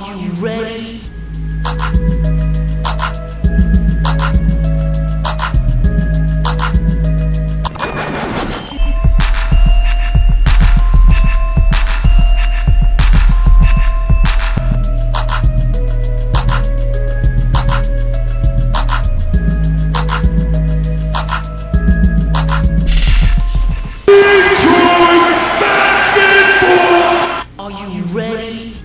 you ready? Are you ready?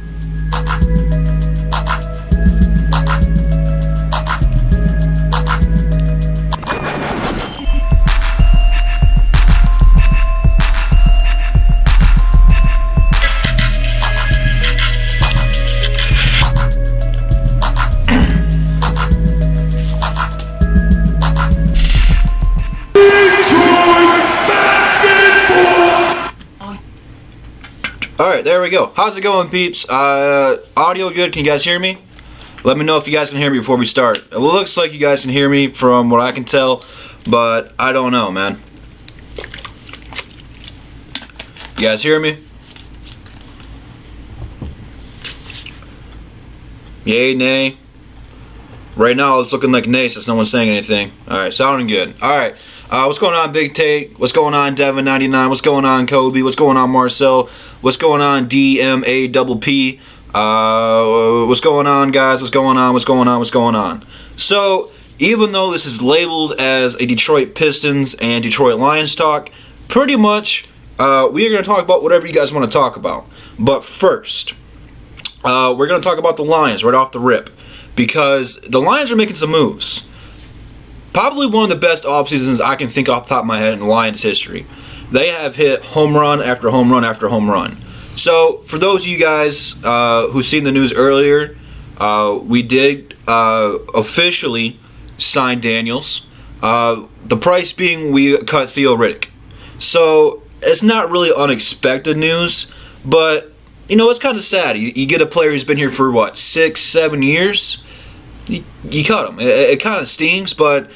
Alright, there we go. How's it going, peeps? Audio good? Can you guys hear me? Let me know if you guys can hear me before we start. It looks like you guys can hear me from what I can tell, but I don't know, man. You guys hear me? Yay, nay? Right now it's looking like nay since no one's saying anything. Alright, sounding good. Alright, what's going on, Big Take? What's going on, Devin99? What's going on, Kobe? What's going on, Marcel? What's going on, DMAPP? What's going on, guys? What's going on? What's going on? What's going on? So, even though this is labeled as a Detroit Pistons and Detroit Lions talk, pretty much we are going to talk about whatever you guys want to talk about. But first, we're going to talk about the Lions right off the rip, because the Lions are making some moves. Probably one of the best off seasons I can think off the top of my head in the Lions history. They have hit home run after home run after home run. So, for those of you guys who've seen the news earlier, we did officially sign Daniels. The price being we cut Theo Riddick. So, it's not really unexpected news, but, you know, it's kind of sad. You get a player who's been here for, what, 6, 7 years? You cut him. It kind of stings, but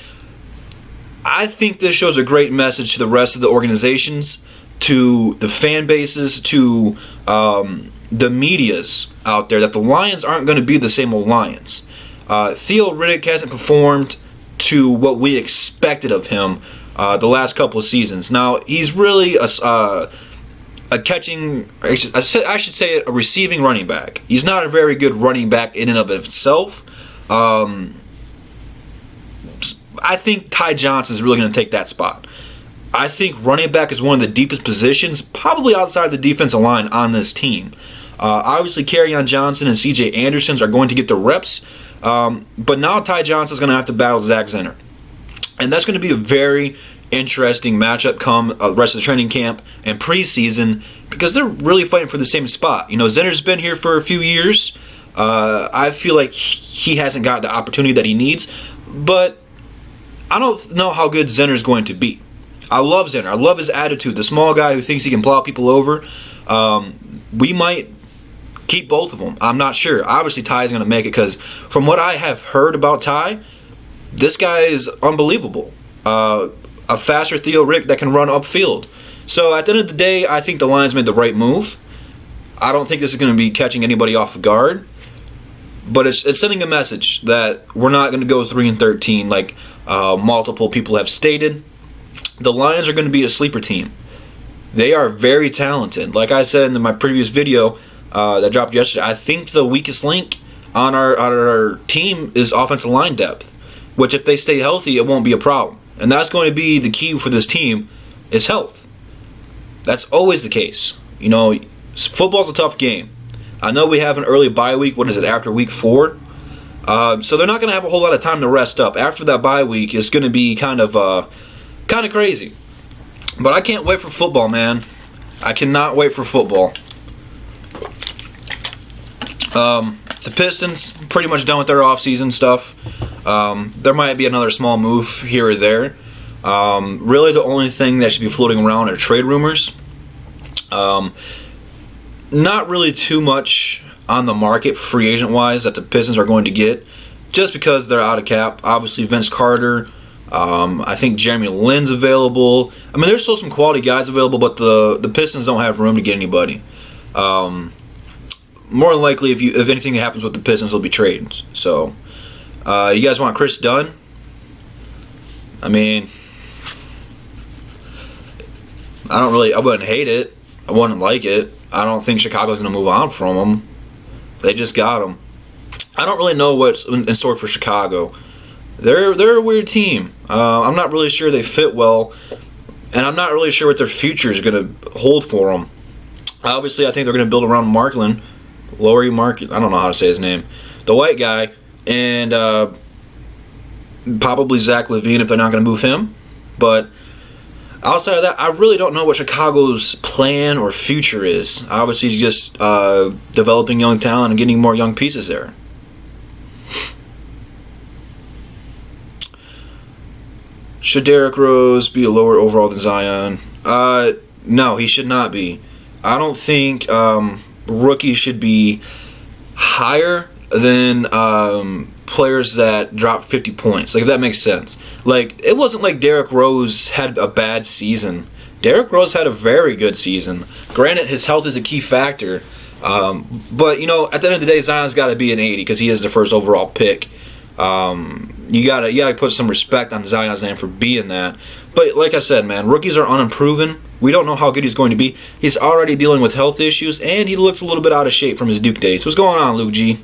I think this shows a great message to the rest of the organizations, to the fan bases, to the medias out there, that the Lions aren't going to be the same old Lions. Theo Riddick hasn't performed to what we expected of him the last couple of seasons. Now, he's really a catching, I should say a receiving running back. He's not a very good running back in and of himself. I think Ty Johnson is really going to take that spot. I think running back is one of the deepest positions, probably outside the defensive line on this team. Obviously, Kerryon Johnson and C.J. Anderson are going to get the reps, but now Ty Johnson is going to have to battle Zach Zenner. And that's going to be a very interesting matchup come the rest of the training camp and preseason, because they're really fighting for the same spot. You know, Zenner's been here for a few years. I feel like he hasn't got the opportunity that he needs, but I don't know how good Zenner's going to be. I love Zenner. I love his attitude. The small guy who thinks he can plow people over. We might keep both of them. I'm not sure. Obviously, Ty is going to make it, because from what I have heard about Ty, this guy is unbelievable. A faster Theo Riddick that can run upfield. So at the end of the day, I think the Lions made the right move. I don't think this is going to be catching anybody off guard. But it's sending a message that we're not going to go 3-13 like multiple people have stated. The Lions are going to be a sleeper team. They are very talented. Like I said in my previous video that dropped yesterday, I think the weakest link on our team is offensive line depth, which if they stay healthy, it won't be a problem. And that's going to be the key for this team, is health. That's always the case. You know, football's a tough game. I know we have an early bye week. What is it, after week 4? So they're not going to have a whole lot of time to rest up. After that bye week, it's going to be kind of crazy. But I can't wait for football, man. I cannot wait for football. The Pistons pretty much done with their off-season stuff. There might be another small move here or there. Really, the only thing that should be floating around are trade rumors. Not really too much on the market free agent-wise that the Pistons are going to get, just because they're out of cap. Obviously, Vince Carter. I think Jeremy Lin's available. I mean, there's still some quality guys available, but the Pistons don't have room to get anybody. more than likely, if anything happens with the Pistons, will be trades. So, you guys want Chris Dunn? I mean, I wouldn't hate it. I wouldn't like it. I don't think Chicago's going to move on from him. They just got him. I don't really know what's in store for Chicago. They're a weird team. I'm not really sure they fit well, and I'm not really sure what their future is going to hold for them. Obviously, I think they're going to build around Laurie Marklin. I don't know how to say his name. The white guy, and probably Zach LaVine if they're not going to move him. But outside of that, I really don't know what Chicago's plan or future is. Obviously, just developing young talent and getting more young pieces there. Should Derrick Rose be a lower overall than Zion? No, he should not be. I don't think rookies should be higher than players that drop 50 points. Like, if that makes sense. Like, it wasn't like Derrick Rose had a bad season. Derrick Rose had a very good season. Granted, his health is a key factor. But, you know, at the end of the day, Zion's got to be an 80 because he is the first overall pick. You gotta put some respect on Zion's name for being that. But like I said, man, rookies are unproven. We don't know how good he's going to be. He's already dealing with health issues, and he looks a little bit out of shape from his Duke days. What's going on, Luke G?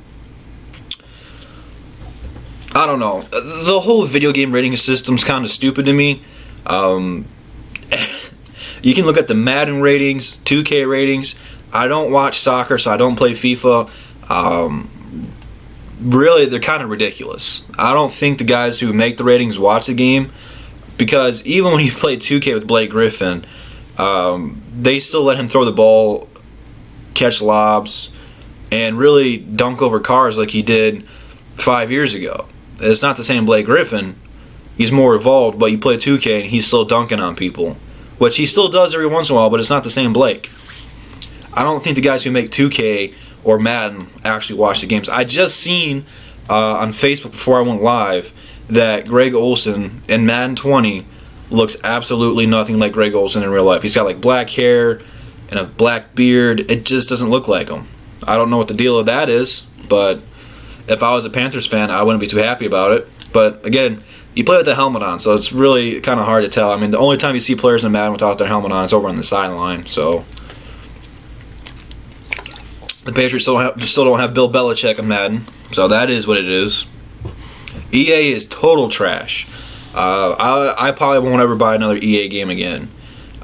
I don't know. The whole video game rating system's kind of stupid to me. You can look at the Madden ratings, 2K ratings. I don't watch soccer, so I don't play FIFA. Really, they're kind of ridiculous. I don't think the guys who make the ratings watch the game, because even when he played 2K with Blake Griffin, they still let him throw the ball, catch lobs, and really dunk over cars like he did 5 years ago. It's not the same Blake Griffin. He's more evolved, but you play 2K and he's still dunking on people, which he still does every once in a while, but it's not the same Blake. I don't think the guys who make 2K or Madden actually watch the games. I just seen on Facebook before I went live that Greg Olsen in Madden 20 looks absolutely nothing like Greg Olsen in real life. He's got like black hair and a black beard. It just doesn't look like him. I don't know what the deal of that is, but if I was a Panthers fan, I wouldn't be too happy about it. But again, you play with the helmet on, so it's really kind of hard to tell. I mean, the only time you see players in Madden without their helmet on is over on the sideline. So the Patriots still don't have Bill Belichick in Madden, so that is what it is. EA is total trash. I probably won't ever buy another EA game again.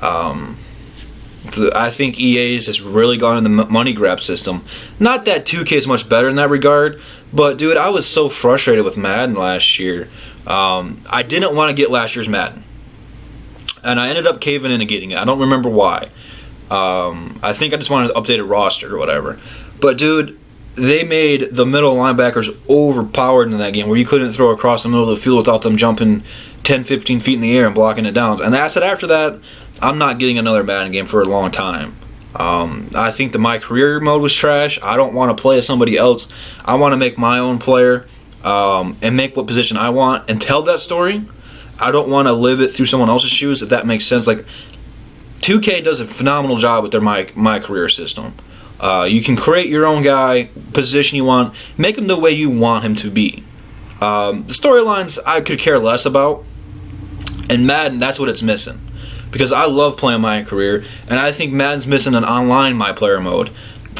I think EA has just really gone in the money grab system. Not that 2K is much better in that regard, but dude, I was so frustrated with Madden last year. I didn't want to get last year's Madden, and I ended up caving in and getting it. I don't remember why. I think I just wanted an updated roster or whatever. But dude, they made the middle linebackers overpowered in that game, where you couldn't throw across the middle of the field without them jumping 10, 15 feet in the air and blocking it down. And I said after that, I'm not getting another Madden game for a long time. I think that my career mode was trash. I don't want to play as somebody else. I want to make my own player and make what position I want and tell that story. I don't want to live it through someone else's shoes, if that makes sense. Like, 2K does a phenomenal job with their my career system. You can create your own guy, position you want, make him the way you want him to be. The storylines I could care less about, and Madden, that's what it's missing. Because I love playing my career, and I think Madden's missing an online my player mode,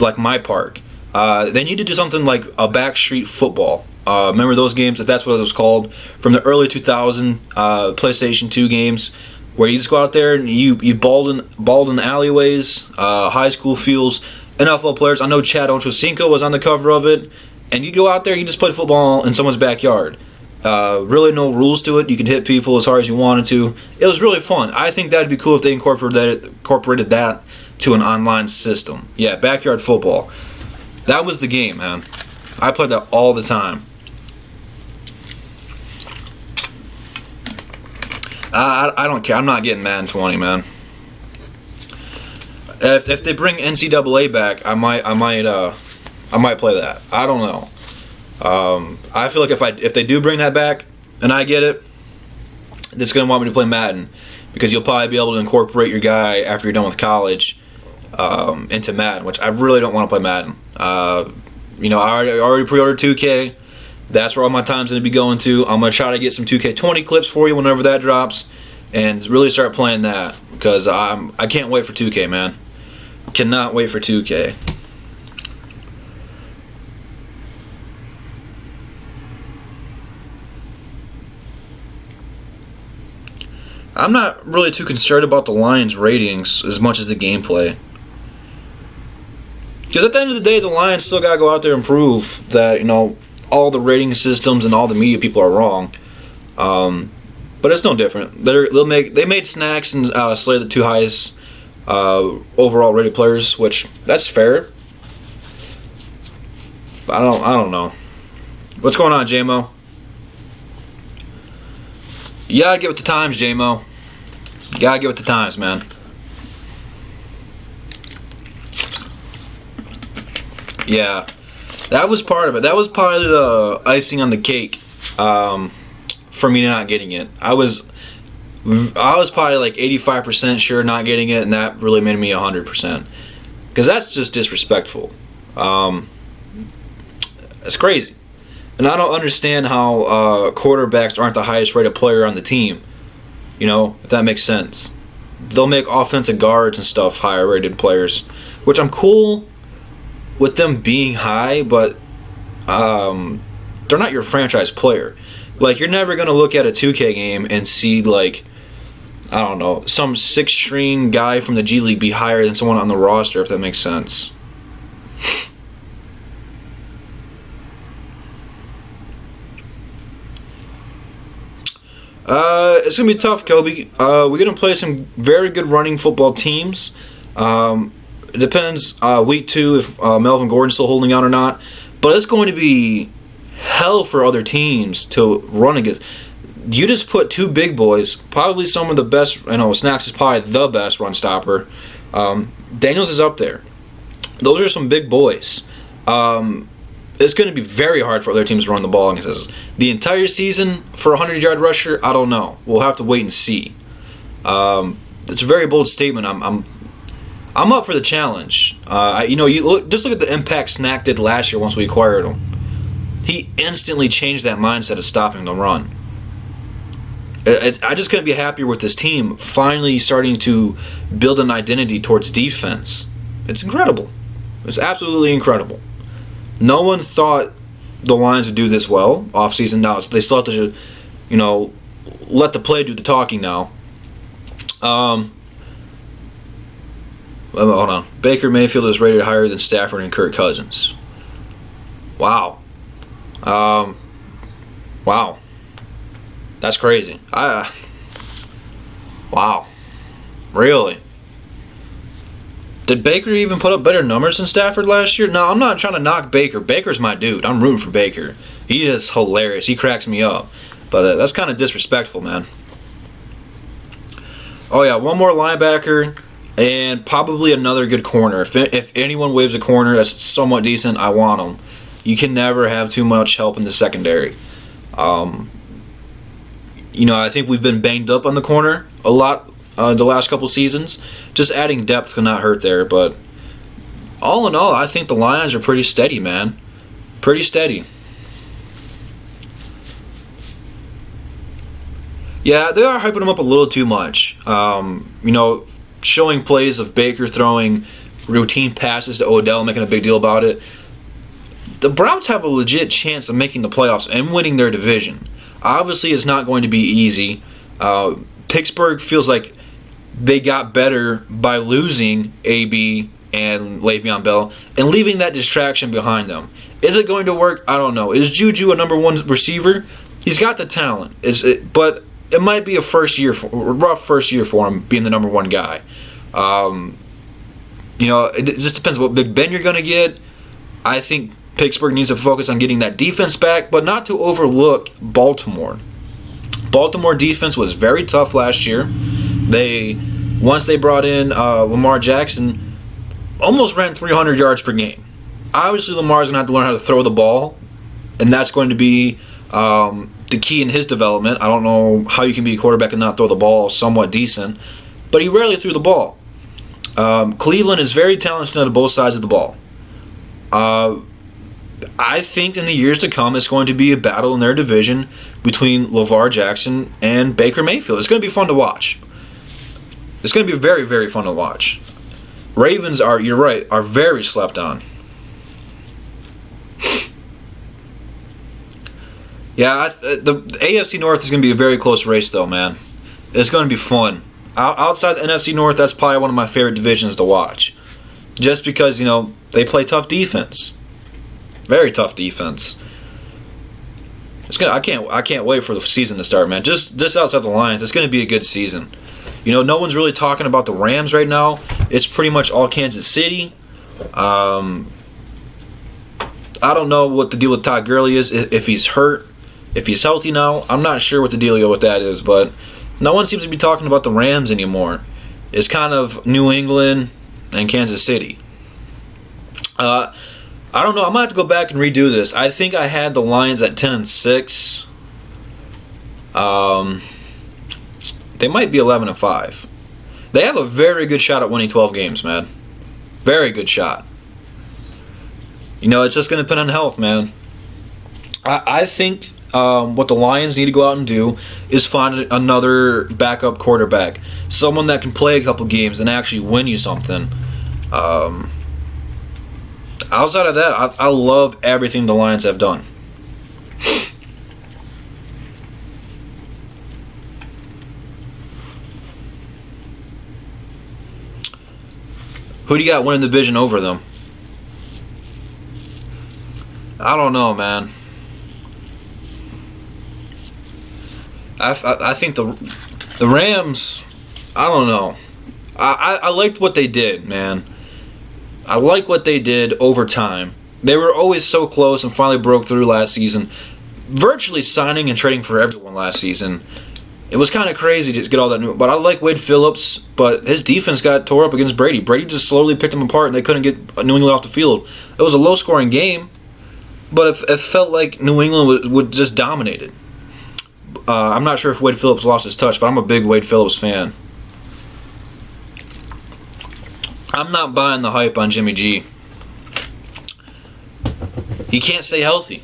like My Park. They need to do something like a Backstreet Football. Remember those games, if that's what it was called, from the early 2000 PlayStation 2 games, where you just go out there and you balled in alleyways, high school fields, NFL players. I know Chad Ochocinco was on the cover of it, and you go out there, you just play football in someone's backyard. Really no rules to it. You can hit people as hard as you wanted to. It was really fun. I think that'd be cool if they incorporated that to an online system. Yeah, backyard football. That was the game, man. I played that all the time. I don't care. I'm not getting Madden 20, man. If they bring NCAA back, I might play that. I don't know. I feel like if they do bring that back and I get it, it's gonna want me to play Madden, because you'll probably be able to incorporate your guy after you're done with college into Madden, which I really don't want to play Madden. I already pre-ordered 2K. That's where all my time's going to be going to. I'm going to try to get some 2K20 clips for you whenever that drops, and really start playing that, because I can't wait for 2K, man. Cannot wait for 2K. I'm not really too concerned about the Lions' ratings as much as the gameplay. Because at the end of the day, the Lions still got to go out there and prove that, all the rating systems and all the media people are wrong. But it's no different. They made Snacks and Slay the two highest overall rated players, which that's fair. But I don't know. What's going on, JMO? You gotta get with the times, JMO. You gotta get with the times, man. Yeah, that was part of it. That was probably the icing on the cake for me not getting it. I was probably like 85% sure not getting it, and that really made me 100%. Because that's just disrespectful. It's crazy. And I don't understand how quarterbacks aren't the highest rated player on the team. If that makes sense. They'll make offensive guards and stuff higher rated players, which I'm cool with them being high, but they're not your franchise player. Like, you're never going to look at a 2K game and see, like, I don't know, some 6-string guy from the G League be higher than someone on the roster, if that makes sense. It's going to be tough, Kobe. We're going to play some very good running football teams. It depends week 2 if Melvin Gordon's still holding out or not. But it's going to be hell for other teams to run against. You just put 2 big boys, probably some of the best. Snacks is probably the best run stopper. Daniels is up there. Those are some big boys. It's going to be very hard for other teams to run the ball against us. The entire season for a 100-yard rusher, I don't know. We'll have to wait and see. It's a very bold statement. I'm up for the challenge. Just look at the impact Snack did last year once we acquired him. He instantly changed that mindset of stopping the run. I just couldn't be happier with this team finally starting to build an identity towards defense. It's incredible. It's absolutely incredible. No one thought the Lions would do this well off-season. Now they still have to, let the play do the talking now. Hold on. Baker Mayfield is rated higher than Stafford and Kirk Cousins. Wow. Wow. That's crazy. Wow. Really? Did Baker even put up better numbers than Stafford last year? No, I'm not trying to knock Baker. Baker's my dude. I'm rooting for Baker. He is hilarious. He cracks me up. But that's kind of disrespectful, man. Oh, yeah, one more linebacker and probably another good corner. If anyone waves a corner that's somewhat decent, I want them. You can never have too much help in the secondary. I think we've been banged up on the corner a lot the last couple seasons. Just adding depth could not hurt there, but all in all, I think the Lions are pretty steady, man. Pretty steady. Yeah, they are hyping them up a little too much. Showing plays of Baker throwing routine passes to Odell, making a big deal about it. The Browns have a legit chance of making the playoffs and winning their division. Obviously, it's not going to be easy. Pittsburgh feels like they got better by losing AB and Le'Veon Bell and leaving that distraction behind them. Is it going to work? I don't know. Is Juju a number 1 receiver? He's got the talent. But it might be a rough first year for him being the number 1 guy. It just depends what Big Ben you're going to get. I think Pittsburgh needs to focus on getting that defense back, but not to overlook Baltimore. Baltimore defense was very tough last year. Once they brought in Lamar Jackson, almost ran 300 yards per game. Obviously, Lamar's going to have to learn how to throw the ball, and that's going to be the key in his development. I don't know how you can be a quarterback and not throw the ball somewhat decent, but he rarely threw the ball. Cleveland is very talented on both sides of the ball. I think in the years to come, it's going to be a battle in their division between LeVar Jackson and Baker Mayfield. It's going to be fun to watch. It's going to be very, very fun to watch. Ravens you're right, are very slept on. Yeah, the AFC North is going to be a very close race, though, man. It's going to be fun. Outside the NFC North, that's probably one of my favorite divisions to watch. Just because, they play tough defense. Very tough defense. I can't wait for the season to start, man. Just outside the Lions, it's going to be a good season. No one's really talking about the Rams right now. It's pretty much all Kansas City. I don't know what the deal with Todd Gurley is, if he's hurt, if he's healthy now. I'm not sure what the dealio with that is, but no one seems to be talking about the Rams anymore. It's kind of New England and Kansas City. I don't know. I'm going to have to go back and redo this. I think I had the Lions at 10-6. They might be 11-5. They have a very good shot at winning 12 games, man. Very good shot. It's just going to depend on health, man. I think what the Lions need to go out and do is find another backup quarterback. Someone that can play a couple games and actually win you something. Outside of that, I love everything the Lions have done. Who do you got winning the division over them? I don't know, man. I think the Rams, I don't know. I liked what they did, man. I like what they did over time. They were always so close and finally broke through last season. Virtually signing and trading for everyone last season. It was kind of crazy to get all that new. But I like Wade Phillips, but his defense got tore up against Brady. Brady just slowly picked them apart and they couldn't get New England off the field. It was a low-scoring game, but it felt like New England would just dominate it. I'm not sure if Wade Phillips lost his touch, but I'm a big Wade Phillips fan. I'm not buying the hype on Jimmy G. He can't stay healthy.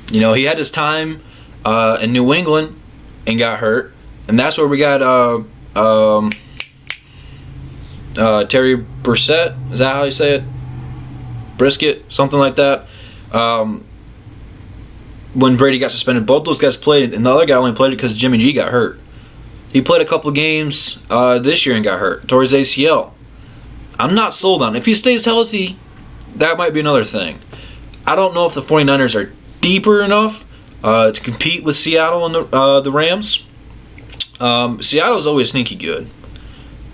He had his time in New England and got hurt, and that's where we got Terry Brissett. Is that how you say it? Brisket, something like that. When Brady got suspended, both those guys played, and the other guy only played it because Jimmy G got hurt. He played a couple of games this year and got hurt, tore his ACL. I'm not sold on it. If he stays healthy, that might be another thing. I don't know if the 49ers are deeper enough to compete with Seattle and the Rams. Seattle's always sneaky good.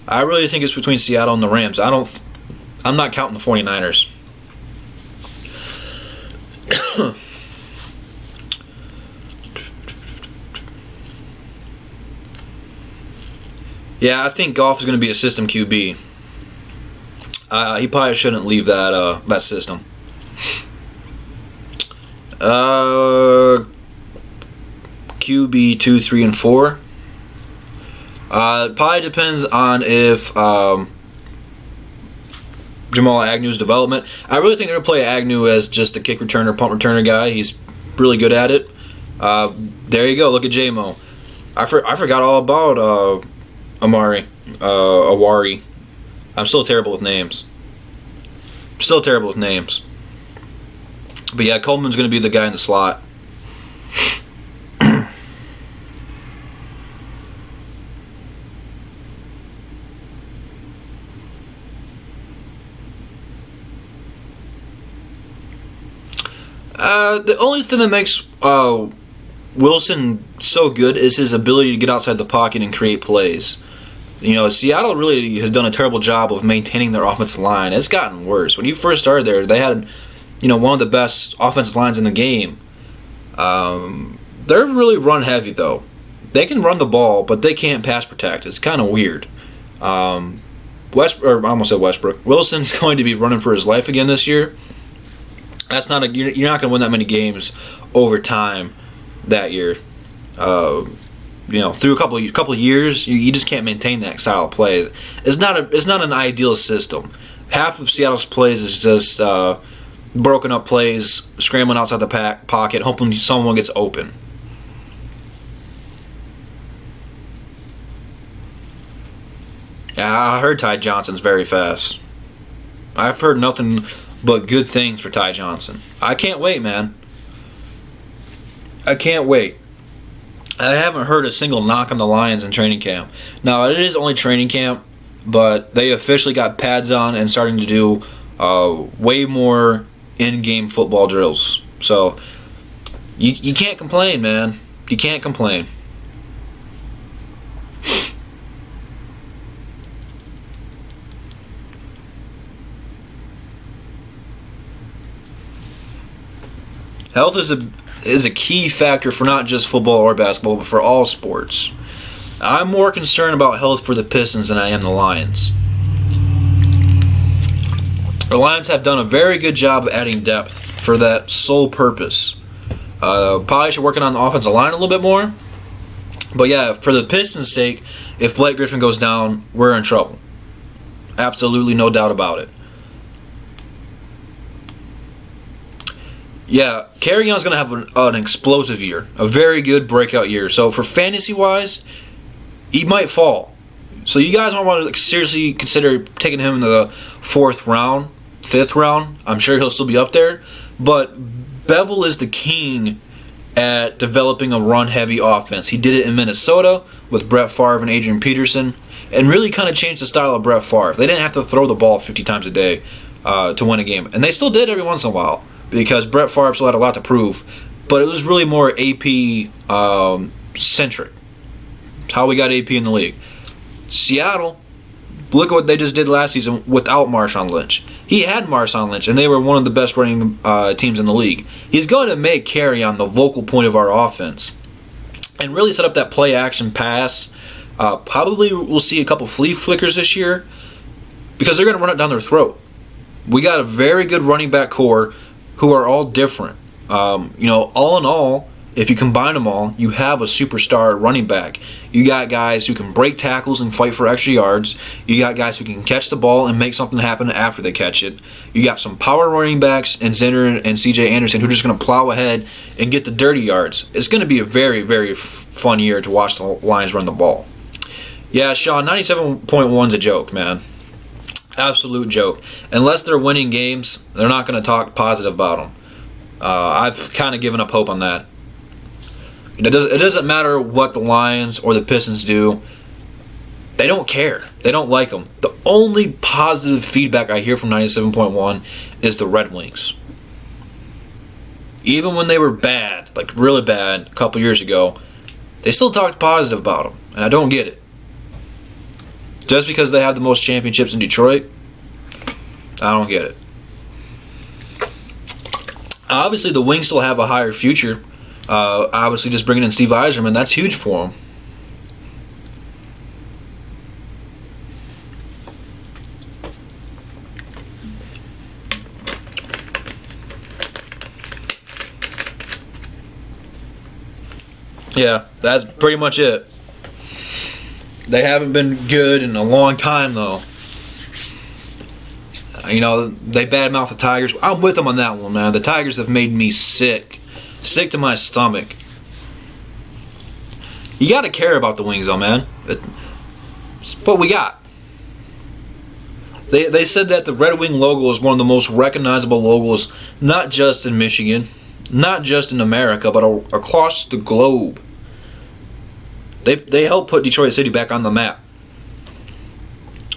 I really think it's between Seattle and the Rams. I'm not counting the 49ers. Yeah, I think Goff is going to be a system QB. He probably shouldn't leave that system. QB 2, 3, and 4. It probably depends on if Jamal Agnew's development. I really think they're going to play Agnew as just a kick returner, punt returner guy. He's really good at it. There you go. Look at J-Mo. I forgot all about Awari. I'm still terrible with names. But yeah, Coleman's going to be the guy in the slot. The only thing that makes Wilson so good is his ability to get outside the pocket and create plays. Seattle really has done a terrible job of maintaining their offensive line. It's gotten worse. When you first started there, they had, one of the best offensive lines in the game. They're really run heavy though. They can run the ball, but they can't pass protect. It's kind of weird. I almost said Westbrook. Wilson's going to be running for his life again this year. That's not you're not going to win that many games over time that year. through a couple of years, you just can't maintain that style of play. It's not an ideal system. Half of Seattle's plays is just broken up plays, scrambling outside the pocket, hoping someone gets open. Yeah, I heard Ty Johnson's very fast. I've heard nothing but good things for Ty Johnson. I can't wait, man. I can't wait. I haven't heard a single knock on the Lions in training camp. Now, it is only training camp, but they officially got pads on and starting to do way more in-game football drills. So, you can't complain, man. You can't complain. Health is a key factor for not just football or basketball, but for all sports. I'm more concerned about health for the Pistons than I am the Lions. The Lions have done a very good job of adding depth for that sole purpose. Probably should work on the offensive line a little bit more. But yeah, for the Pistons' sake, if Blake Griffin goes down, we're in trouble. Absolutely no doubt about it. Yeah, Kerryon's going to have an explosive year. A very good breakout year. So for fantasy-wise, he might fall. So you guys might want to seriously consider taking him in the 4th round, 5th round. I'm sure he'll still be up there. But Bevel is the king at developing a run-heavy offense. He did it in Minnesota with Brett Favre and Adrian Peterson and really kind of changed the style of Brett Favre. They didn't have to throw the ball 50 times a day to win a game. And they still did every once in a while, because Brett Favre still had a lot to prove. But it was really more AP centric. It's how we got AP in the league. Seattle, look at what they just did last season without Marshawn Lynch. He had Marshawn Lynch, and they were one of the best running teams in the league. He's going to make Kerryon the vocal point of our offense and really set up that play-action pass. Probably we'll see a couple flea flickers this year because they're going to run it down their throat. We got a very good running back core who are all different. All in all, if you combine them all, you have a superstar running back. You got guys who can break tackles and fight for extra yards. You got guys who can catch the ball and make something happen after they catch it. You got some power running backs and Zinner and C.J. Anderson who are just going to plow ahead and get the dirty yards. It's going to be a very, very fun year to watch the Lions run the ball. Yeah, Sean, 97.1's a joke, man. Absolute joke. Unless they're winning games, they're not going to talk positive about them. I've kind of given up hope on that. It doesn't matter what the Lions or the Pistons do. They don't care. They don't like them. The only positive feedback I hear from 97.1 is the Red Wings. Even when they were bad, like really bad, a couple years ago, they still talked positive about them. And I don't get it. Just because they have the most championships in Detroit, I don't get it. Obviously, the Wings still have a higher future. Obviously, just bringing in Steve Yzerman, that's huge for them. Yeah, that's pretty much it. They haven't been good in a long time, though. They badmouth the Tigers. I'm with them on that one, man. The Tigers have made me sick. Sick to my stomach. You got to care about the Wings, though, man. It's what we got. They said that the Red Wing logo is one of the most recognizable logos, not just in Michigan, not just in America, but across the globe. They helped put Detroit City back on the map.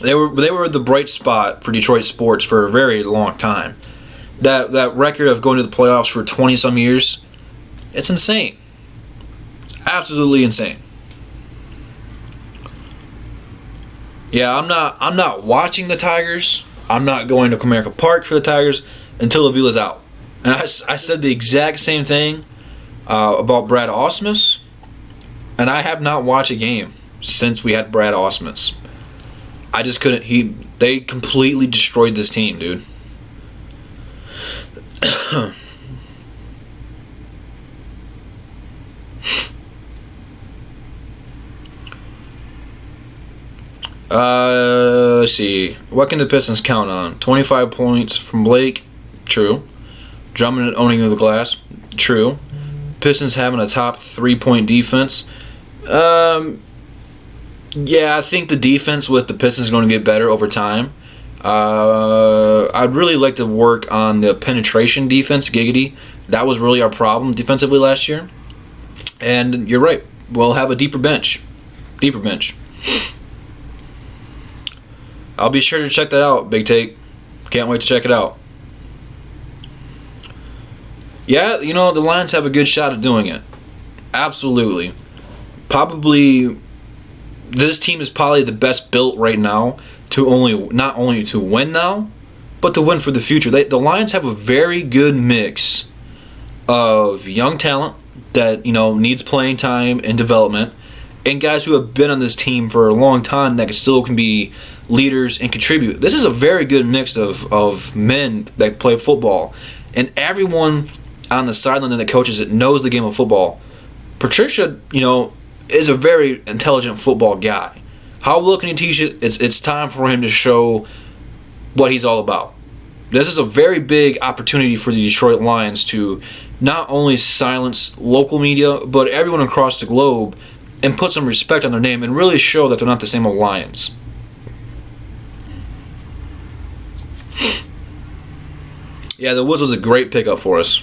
They were the bright spot for Detroit sports for a very long time. That record of going to the playoffs for 20-some years, it's insane. Absolutely insane. Yeah, I'm not watching the Tigers. I'm not going to Comerica Park for the Tigers until Avila's out. And I said the exact same thing about Brad Ausmus. And I have not watched a game since we had Brad Ausmus. I just couldn't. They completely destroyed this team, dude. Let's see. What can the Pistons count on? 25 points from Blake. True. Drummond owning of the glass. True. Pistons having a top 3-point defense. Yeah, I think the defense with the Pistons is going to get better over time. I'd really like to work on the penetration defense, giggity. That was really our problem defensively last year. And you're right. We'll have a deeper bench. Deeper bench. I'll be sure to check that out, Big Take. Can't wait to check it out. Yeah, the Lions have a good shot at doing it. Absolutely. Probably, this team is probably the best built right now to not only to win now, but to win for the future. The Lions have a very good mix of young talent that needs playing time and development, and guys who have been on this team for a long time that still can be leaders and contribute. This is a very good mix of men that play football, and everyone on the sideline and the coaches that knows the game of football. Patricia, is a very intelligent football guy. How well can he teach it? It's time for him to show what he's all about. This is a very big opportunity for the Detroit Lions to not only silence local media, but everyone across the globe, and put some respect on their name and really show that they're not the same old Lions. Yeah, the Woods was a great pickup for us.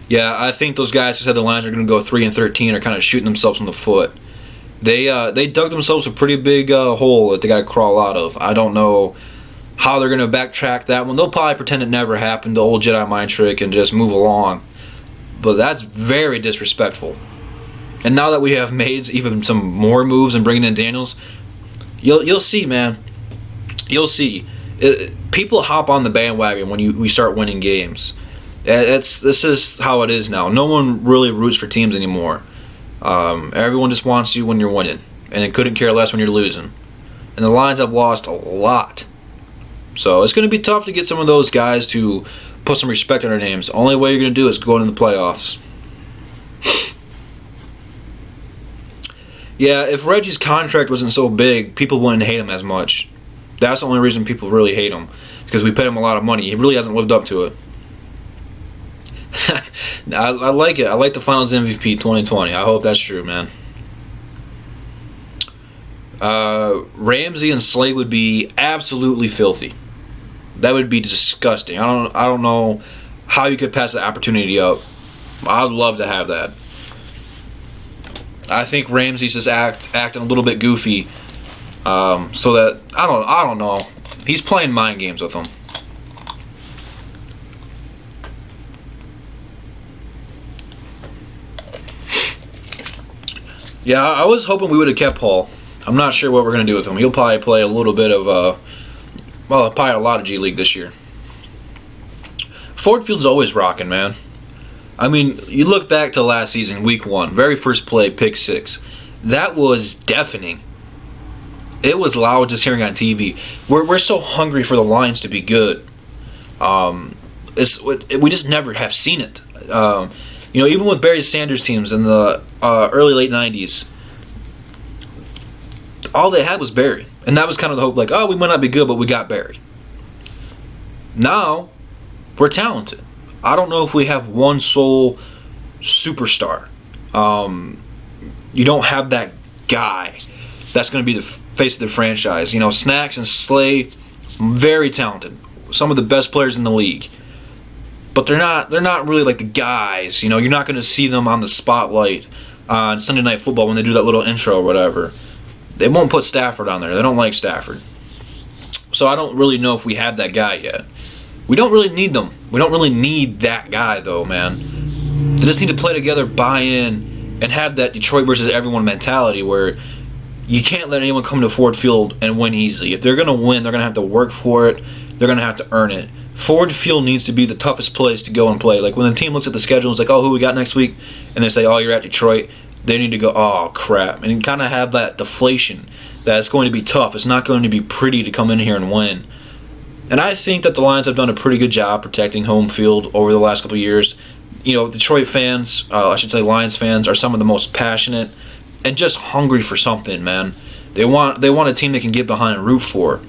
Yeah, I think those guys who said the Lions are going to go 3-13 are kind of shooting themselves in the foot. They dug themselves a pretty big hole that they got to crawl out of. I don't know how they're going to backtrack that one. They'll probably pretend it never happened, the old Jedi mind trick, and just move along. But that's very disrespectful. And now that we have made even some more moves and bringing in Daniels, you'll see, man. You'll see. People hop on the bandwagon when we start winning games. This is how it is now. No one really roots for teams anymore. Everyone just wants you when you're winning, and they couldn't care less when you're losing. And the Lions have lost a lot. So it's going to be tough to get some of those guys to put some respect on their names. The only way you're going to do is go into the playoffs. Yeah, if Reggie's contract wasn't so big, people wouldn't hate him as much. That's the only reason people really hate him, because we paid him a lot of money. He really hasn't lived up to it. I like it. I like the Finals MVP 2020. I hope that's true, man. Ramsey and Slade would be absolutely filthy. That would be disgusting. I don't know how you could pass the opportunity up. I'd love to have that. I think Ramsey's just acting a little bit goofy. So that I don't know. He's playing mind games with them. Yeah, I was hoping we would have kept Paul. I'm not sure what we're going to do with him. He'll probably play a little bit of, probably a lot of G League this year. Ford Field's always rocking, man. I mean, you look back to last season, week 1, very first play, pick 6. That was deafening. It was loud just hearing on TV. We're so hungry for the Lions to be good. We just never have seen it. Even with Barry Sanders teams in the early, late 90s, all they had was Barry. And that was kind of the hope, like, we might not be good, but we got Barry. Now, we're talented. I don't know if we have one sole superstar. You don't have that guy that's going to be the face of the franchise. Snacks and Slay, very talented. Some of the best players in the league. But they're not really like the guys. You're not going to see them on the spotlight on Sunday Night Football when they do that little intro or whatever. They won't put Stafford on there. They don't like Stafford. So I don't really know if we have that guy yet. We don't really need them. We don't really need that guy, though, man. They just need to play together, buy in, and have that Detroit versus everyone mentality where you can't let anyone come to Ford Field and win easily. If they're going to win, they're going to have to work for it. They're going to have to earn it. Ford Field needs to be the toughest place to go and play. Like when the team looks at the schedule, it's like, who we got next week? And they say, you're at Detroit. They need to go, crap. And kind of have that deflation that it's going to be tough. It's not going to be pretty to come in here and win. And I think that the Lions have done a pretty good job protecting home field over the last couple of years. Detroit fans, I should say Lions fans, are some of the most passionate and just hungry for something, man. They want a team they can get behind and root for.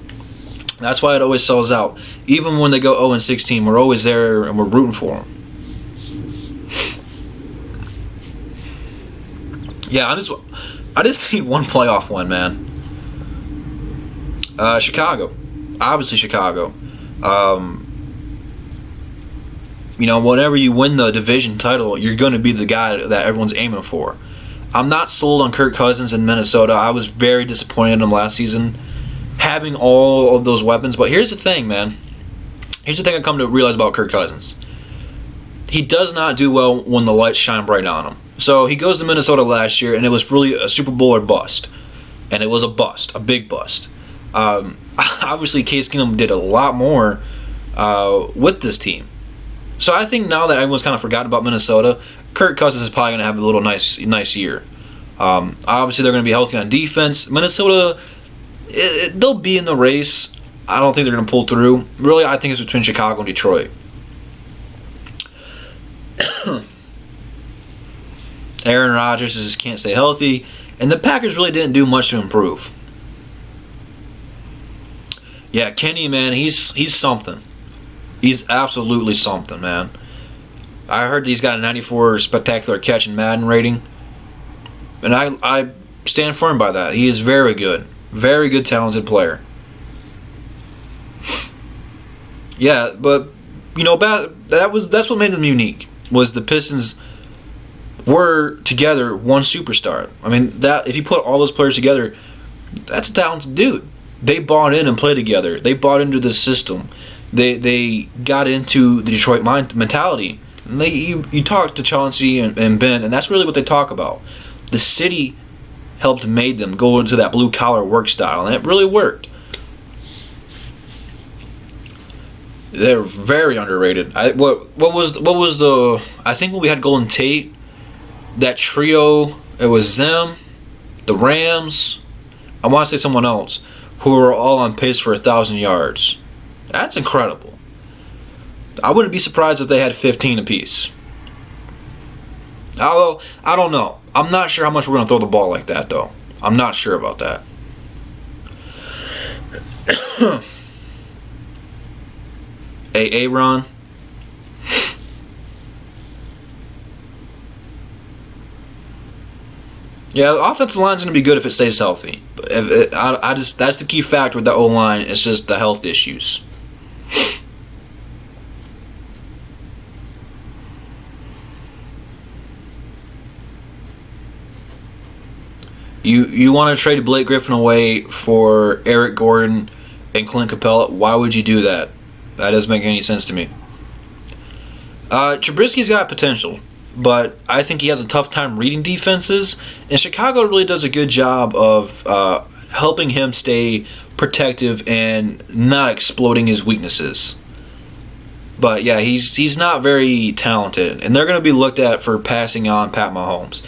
That's why it always sells out. Even when they go 0-16, we're always there and we're rooting for them. Yeah, I just need one playoff win, man. Chicago, obviously Chicago. Whenever you win the division title, you're going to be the guy that everyone's aiming for. I'm not sold on Kirk Cousins in Minnesota. I was very disappointed in him last season, having all of those weapons. But here's the thing, man. Here's the thing I come to realize about Kirk Cousins. He does not do well when the lights shine bright on him. So he goes to Minnesota last year, and it was really a Super Bowl or bust. And it was a bust, a big bust. Obviously, Case Keenum did a lot more with this team. So I think now that everyone's kind of forgotten about Minnesota, Kirk Cousins is probably going to have a little nice year. Obviously, they're going to be healthy on defense. Minnesota, they'll be in the race. I don't think they're going to pull through. Really, I think it's between Chicago and Detroit. Aaron Rodgers just can't stay healthy, and the Packers really didn't do much to improve. Yeah, Kenny, man, he's something. He's absolutely something, man. I heard he's got a 94 spectacular catch and Madden rating, and I stand firm by that. He is very good, talented player. Yeah, but that's what made them unique. Was the Pistons were together one superstar. I mean, that if you put all those players together, that's a talented dude. They bought in and played together. They bought into the system. They got into the Detroit mentality. And you talk to Chauncey and Ben, and that's really what they talk about. The city helped made them go into that blue collar work style, and it really worked. They're very underrated. What was the? I think when we had Golden Tate, that trio. It was them, the Rams. I want to say someone else who were all on pace for 1,000 yards. That's incredible. I wouldn't be surprised if they had 15 apiece. Although I don't know. I'm not sure how much we're gonna throw the ball like that, though. I'm not sure about that. Ron. Yeah, the offensive line's gonna be good if it stays healthy. But that's the key factor with the O line. It's just the health issues. You want to trade Blake Griffin away for Eric Gordon and Clint Capella? Why would you do that? That doesn't make any sense to me. Trubisky's got potential, but I think he has a tough time reading defenses, and Chicago really does a good job of helping him stay protective and not exploiting his weaknesses. But yeah, he's not very talented, and they're going to be looked at for passing on Pat Mahomes.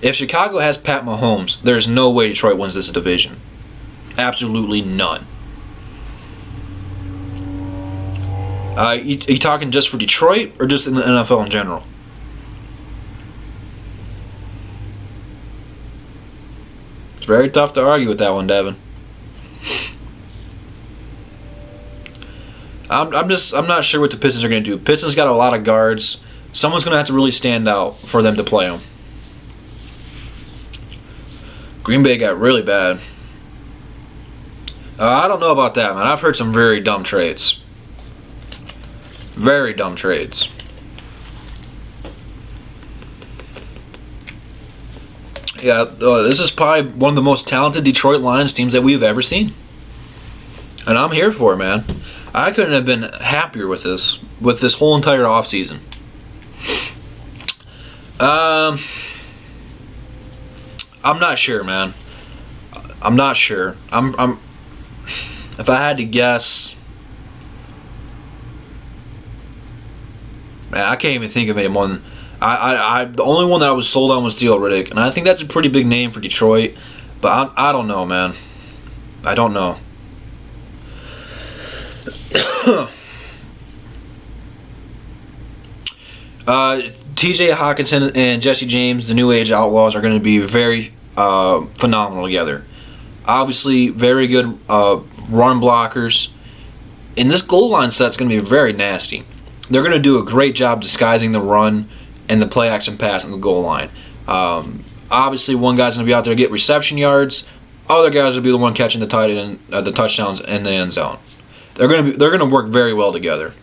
If Chicago has Pat Mahomes, there's no way Detroit wins this division. Absolutely none. You talking just for Detroit or just in the NFL in general? It's very tough to argue with that one, Devin. I'm not sure what the Pistons are going to do. Pistons got a lot of guards. Someone's going to have to really stand out for them to play them. Green Bay got really bad. I don't know about that, man. I've heard some very dumb trades. Very dumb trades. Yeah, this is probably one of the most talented Detroit Lions teams that we've ever seen. And I'm here for it, man. I couldn't have been happier with this whole entire offseason. I'm not sure, man. I'm not sure. I'm if I had to guess, man, I can't even think of anyone. The only one that I was sold on was Theo Riddick, and I think that's a pretty big name for Detroit. But I don't know, man. I don't know. T.J. Hawkinson and Jesse James, the New Age Outlaws, are going to be very phenomenal together. Obviously, very good run blockers. And this goal line set's going to be very nasty. They're going to do a great job disguising the run and the play action pass on the goal line. Obviously, one guy's going to be out there to get reception yards. Other guys will be the one catching the touchdowns in the end zone. They're going to work very well together.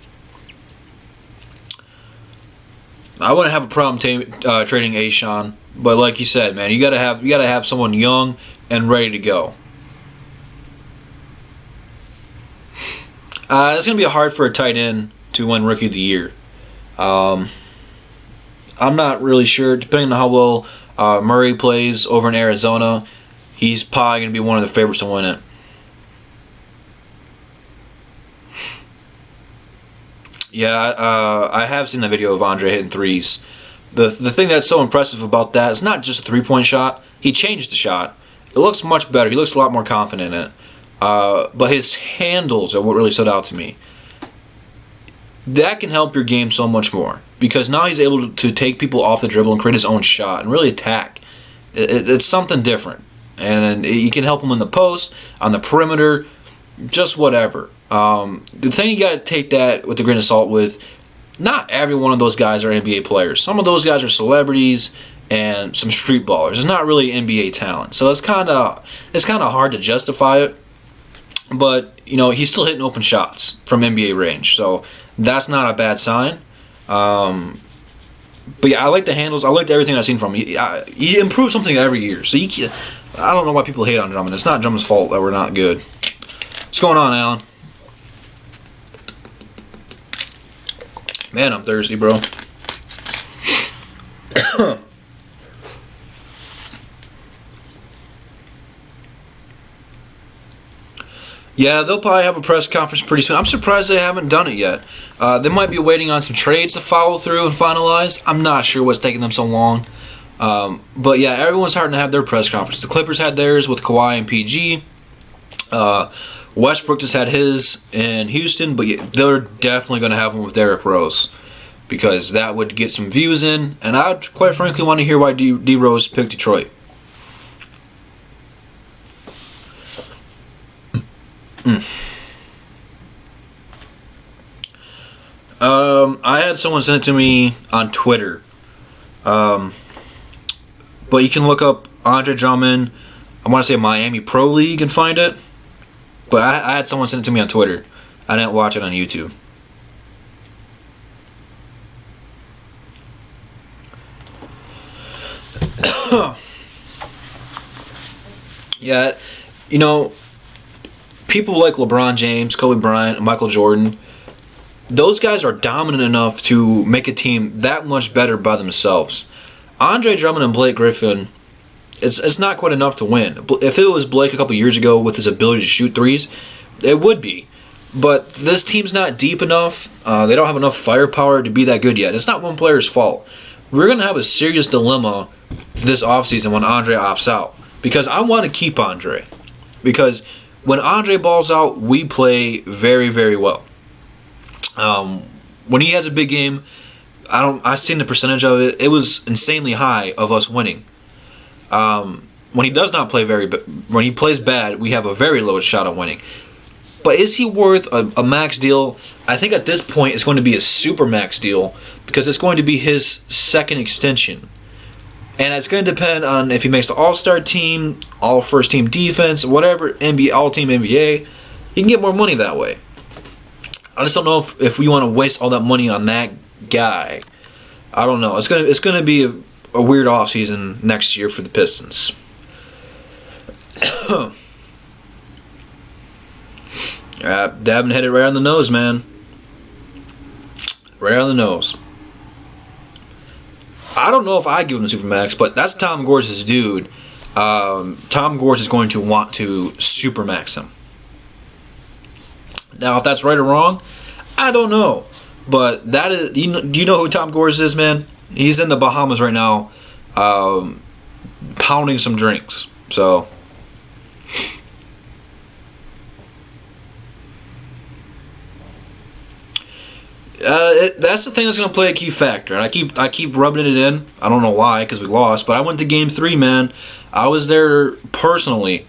I wouldn't have a problem trading Ashawn, but like you said, man, you gotta have someone young and ready to go. It's gonna be hard for a tight end to win Rookie of the Year. I'm not really sure. Depending on how well Murray plays over in Arizona, he's probably gonna be one of the favorites to win it. Yeah, I have seen the video of Andre hitting threes. The thing that's so impressive about that is not just a three-point shot. He changed the shot. It looks much better. He looks a lot more confident in it. But his handles are what really stood out to me. That can help your game so much more. Because now he's able to take people off the dribble and create his own shot and really attack. It's something different. And you can help him in the post, on the perimeter, just whatever. The thing you got to take that with a grain of salt with, not every one of those guys are NBA players. Some of those guys are celebrities and some street ballers. It's not really NBA talent. So it's kind of hard to justify it. But, he's still hitting open shots from NBA range. So that's not a bad sign. But yeah, I like the handles. I liked everything I've seen from him. He improves something every year. So I don't know why people hate on Drummond. It's not Drummond's fault that we're not good. What's going on, Alan? Man, I'm thirsty, bro. Yeah, they'll probably have a press conference pretty soon. I'm surprised they haven't done it yet. They might be waiting on some trades to follow through and finalize. I'm not sure what's taking them so long. But yeah, everyone's starting to have their press conference. The Clippers had theirs with Kawhi and PG. Westbrook just had his in Houston, but yeah, they're definitely going to have one with Derrick Rose because that would get some views in, and I quite frankly want to hear why D Rose picked Detroit. I had someone send it to me on Twitter, but you can look up Andre Drummond. I want to say Miami Pro League and find it. But I had someone send it to me on Twitter. I didn't watch it on YouTube. Yeah, people like LeBron James, Kobe Bryant, Michael Jordan, those guys are dominant enough to make a team that much better by themselves. Andre Drummond and Blake Griffin, it's not quite enough to win. If it was Blake a couple years ago with his ability to shoot threes, it would be. But this team's not deep enough. They don't have enough firepower to be that good yet. It's not one player's fault. We're going to have a serious dilemma this offseason when Andre opts out. Because I want to keep Andre. Because when Andre balls out, we play very, very well. When he has a big game, I've seen the percentage of it. It was insanely high of us winning. When he does not play when he plays bad, we have a very low shot of winning. But is he worth a max deal? I think at this point it's going to be a super max deal because it's going to be his second extension. And it's going to depend on if he makes the All-Star team, all first team defense, whatever, NBA, all-team NBA. He can get more money that way. I just don't know if we want to waste all that money on that guy. I don't know. It's gonna be a weird offseason next year for the Pistons. Dabin hit it right on the nose, man. Right on the nose. I don't know if I give him a Supermax, but that's Tom Gorse's dude. Tom Gorse is going to want to Supermax him. Now, if that's right or wrong, I don't know. But that is, do you know who Tom Gorse is, man? He's in the Bahamas right now, pounding some drinks. So, That's the thing that's going to play a key factor, and I keep rubbing it in. I don't know why, because we lost, but I went to Game 3, man. I was there personally.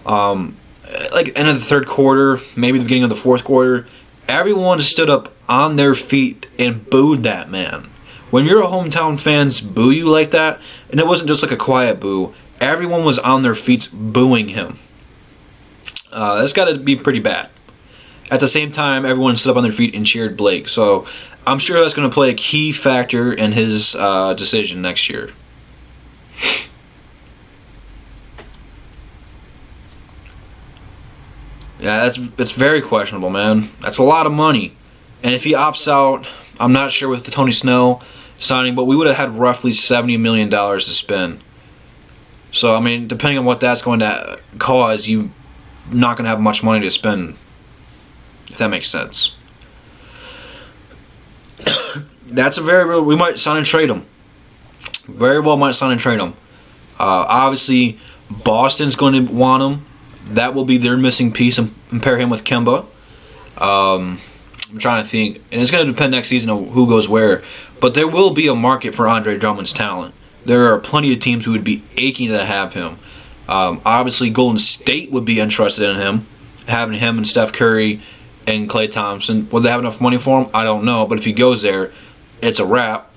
Like end of the third quarter, maybe the beginning of the fourth quarter. Everyone stood up on their feet and booed that man. When your hometown fans boo you like that, and it wasn't just like a quiet boo, everyone was on their feet booing him. That's got to be pretty bad. At the same time, everyone stood up on their feet and cheered Blake. So I'm sure that's going to play a key factor in his decision next year. Yeah, it's very questionable, man. That's a lot of money. And if he opts out, I'm not sure with the Tony Snell signing, but we would have had roughly $70 million to spend. So, I mean, depending on what that's going to cause, you're not going to have much money to spend, if that makes sense. That's a very real... We might sign and trade him. Very well might sign and trade him. Obviously, Boston's going to want him. That will be their missing piece, and pair him with Kemba. I'm trying to think. And it's going to depend next season on who goes where. But there will be a market for Andre Drummond's talent. There are plenty of teams who would be aching to have him. Obviously, Golden State would be interested in him. Having him and Steph Curry and Klay Thompson. Would they have enough money for him? I don't know. But if he goes there, it's a wrap.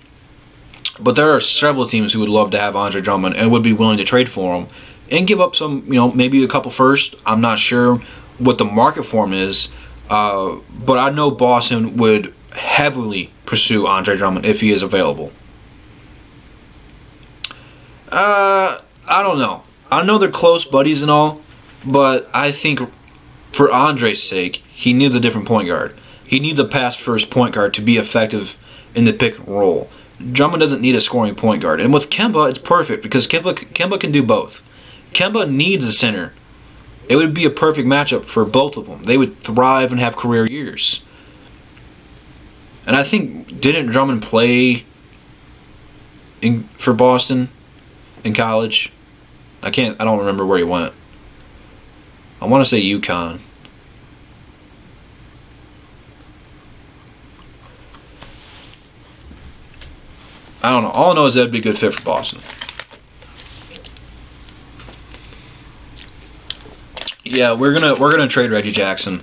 But there are several teams who would love to have Andre Drummond and would be willing to trade for him. And give up some, maybe a couple first. I'm not sure what the market for him is. But I know Boston would heavily pursue Andre Drummond if he is available. I don't know. I know they're close buddies and all. But I think for Andre's sake, he needs a different point guard. He needs a pass-first point guard to be effective in the pick and roll. Drummond doesn't need a scoring point guard. And with Kemba, it's perfect because Kemba can do both. Kemba needs a center. It would be a perfect matchup for both of them. They would thrive and have career years. And I think, didn't Drummond play for Boston in college? I don't remember where he went. I want to say UConn. I don't know. All I know is that'd be a good fit for Boston. Yeah, we're gonna trade Reggie Jackson.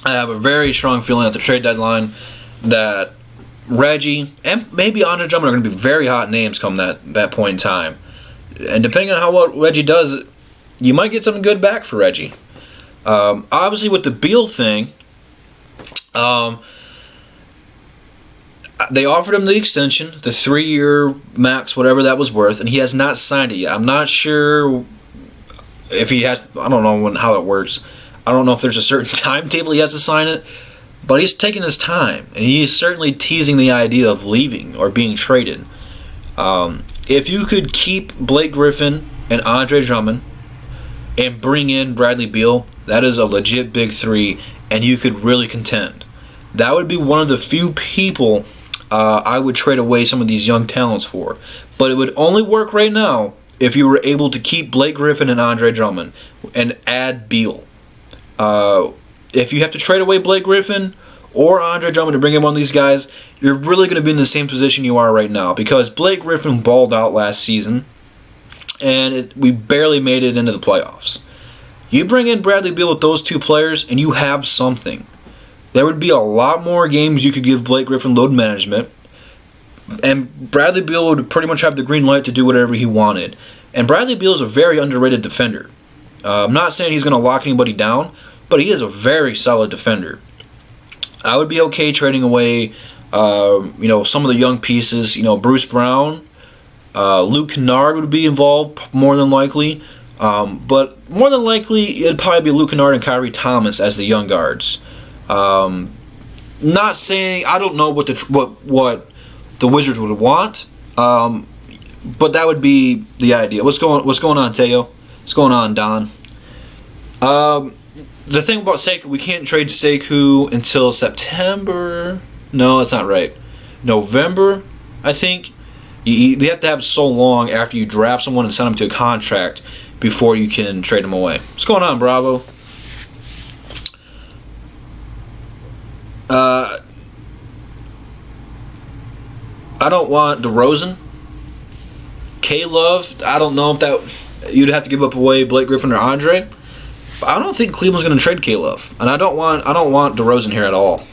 I have a very strong feeling at the trade deadline that Reggie and maybe Andre Drummond are going to be very hot names come that point in time. And depending on how well Reggie does, you might get something good back for Reggie. Obviously, with the Beal thing, they offered him the extension, the 3-year max, whatever that was worth, and he has not signed it yet. I'm not sure if he has. I don't know how it works. I don't know if there's a certain timetable he has to sign it, but he's taking his time, and he's certainly teasing the idea of leaving or being traded. If you could keep Blake Griffin and Andre Drummond and bring in Bradley Beal, that is a legit big three, and you could really contend. That would be one of the few people I would trade away some of these young talents for. But it would only work right now if you were able to keep Blake Griffin and Andre Drummond and add Beal. If you have to trade away Blake Griffin or Andre Drummond to bring in one of these guys, you're really going to be in the same position you are right now because Blake Griffin balled out last season and we barely made it into the playoffs. You bring in Bradley Beal with those two players and you have something. There would be a lot more games you could give Blake Griffin load management, and Bradley Beal would pretty much have the green light to do whatever he wanted. And Bradley Beal is a very underrated defender. I'm not saying he's going to lock anybody down, but he is a very solid defender. I would be okay trading away, some of the young pieces. Bruce Brown, Luke Kennard would be involved more than likely, but more than likely it'd probably be Luke Kennard and Kyrie Thomas as the young guards. Not saying I don't know what the Wizards would want, but that would be the idea. What's going on, Teo? What's going on, Don? The thing about Sekou, we can't trade Sekou until September. No, that's not right. November, I think. You have to have so long after you draft someone and send them to a contract before you can trade them away. What's going on, Bravo? I don't want DeRozan. K-Love, I don't know if that you'd have to give up away Blake Griffin or Andre. But I don't think Cleveland's going to trade K-Love, and I don't want DeRozan here at all.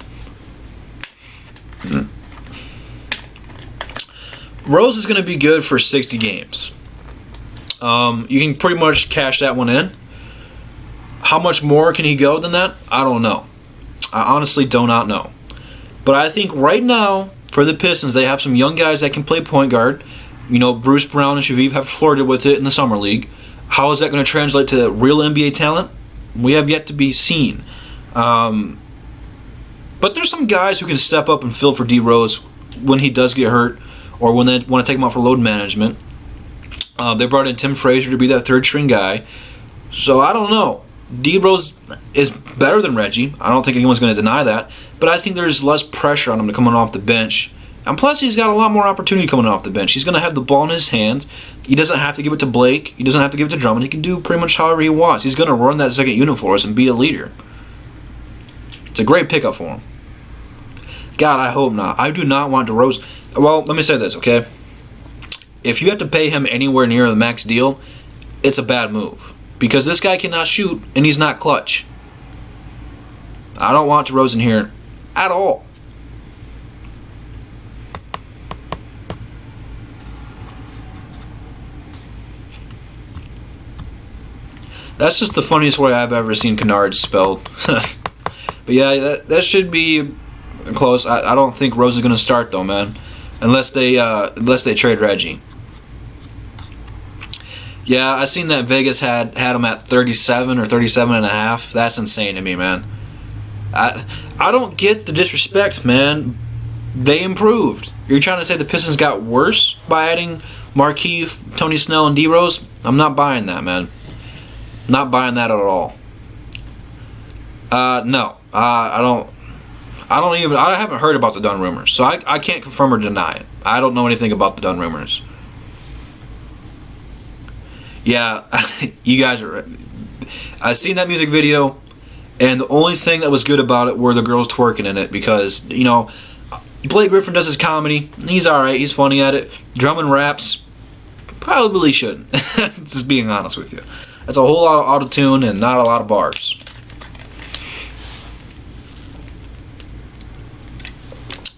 Rose is going to be good for 60 games. You can pretty much cash that one in. How much more can he go than that? I don't know. I honestly do not know. But I think right now, for the Pistons, they have some young guys that can play point guard. You know, Bruce Brown and Shaviv have flirted with it in the summer league. How is that going to translate to real NBA talent? We have yet to be seen. But there's some guys who can step up and fill for D Rose when he does get hurt, or when they want to take him out for load management. They brought in Tim Frazier to be that third string guy. So I don't know. D Rose is better than Reggie. I don't think anyone's going to deny that. But I think there's less pressure on him to coming off the bench. And plus, he's got a lot more opportunity coming off the bench. He's going to have the ball in his hand. He doesn't have to give it to Blake. He doesn't have to give it to Drummond. He can do pretty much however he wants. He's going to run that second unit for us and be a leader. It's a great pickup for him. God, I hope not. I do not want DeRozan. Well, let me say this, okay? If you have to pay him anywhere near the max deal, it's a bad move. Because this guy cannot shoot, and he's not clutch. I don't want DeRozan here at all. That's just the funniest way I've ever seen Kennard spelled. But yeah, that should be close. I don't think Rose is going to start though, man, unless they trade Reggie. Yeah, I seen that Vegas had him at 37 or 37.5. That's insane to me, man. I don't get the disrespect, man. They improved. You're trying to say the Pistons got worse by adding Markieff, Tony Snell, and D Rose? I'm not buying that, man. Not buying that at all. No, I haven't heard about the Dunn rumors, so I can't confirm or deny it. I don't know anything about the Dunn rumors. Yeah, you guys are. I seen that music video, and the only thing that was good about it were the girls twerking in it, because you know, Blake Griffin does his comedy. He's all right. He's funny at it. Drummond raps. Probably shouldn't. Just being honest with you. That's a whole lot of auto-tune and not a lot of bars.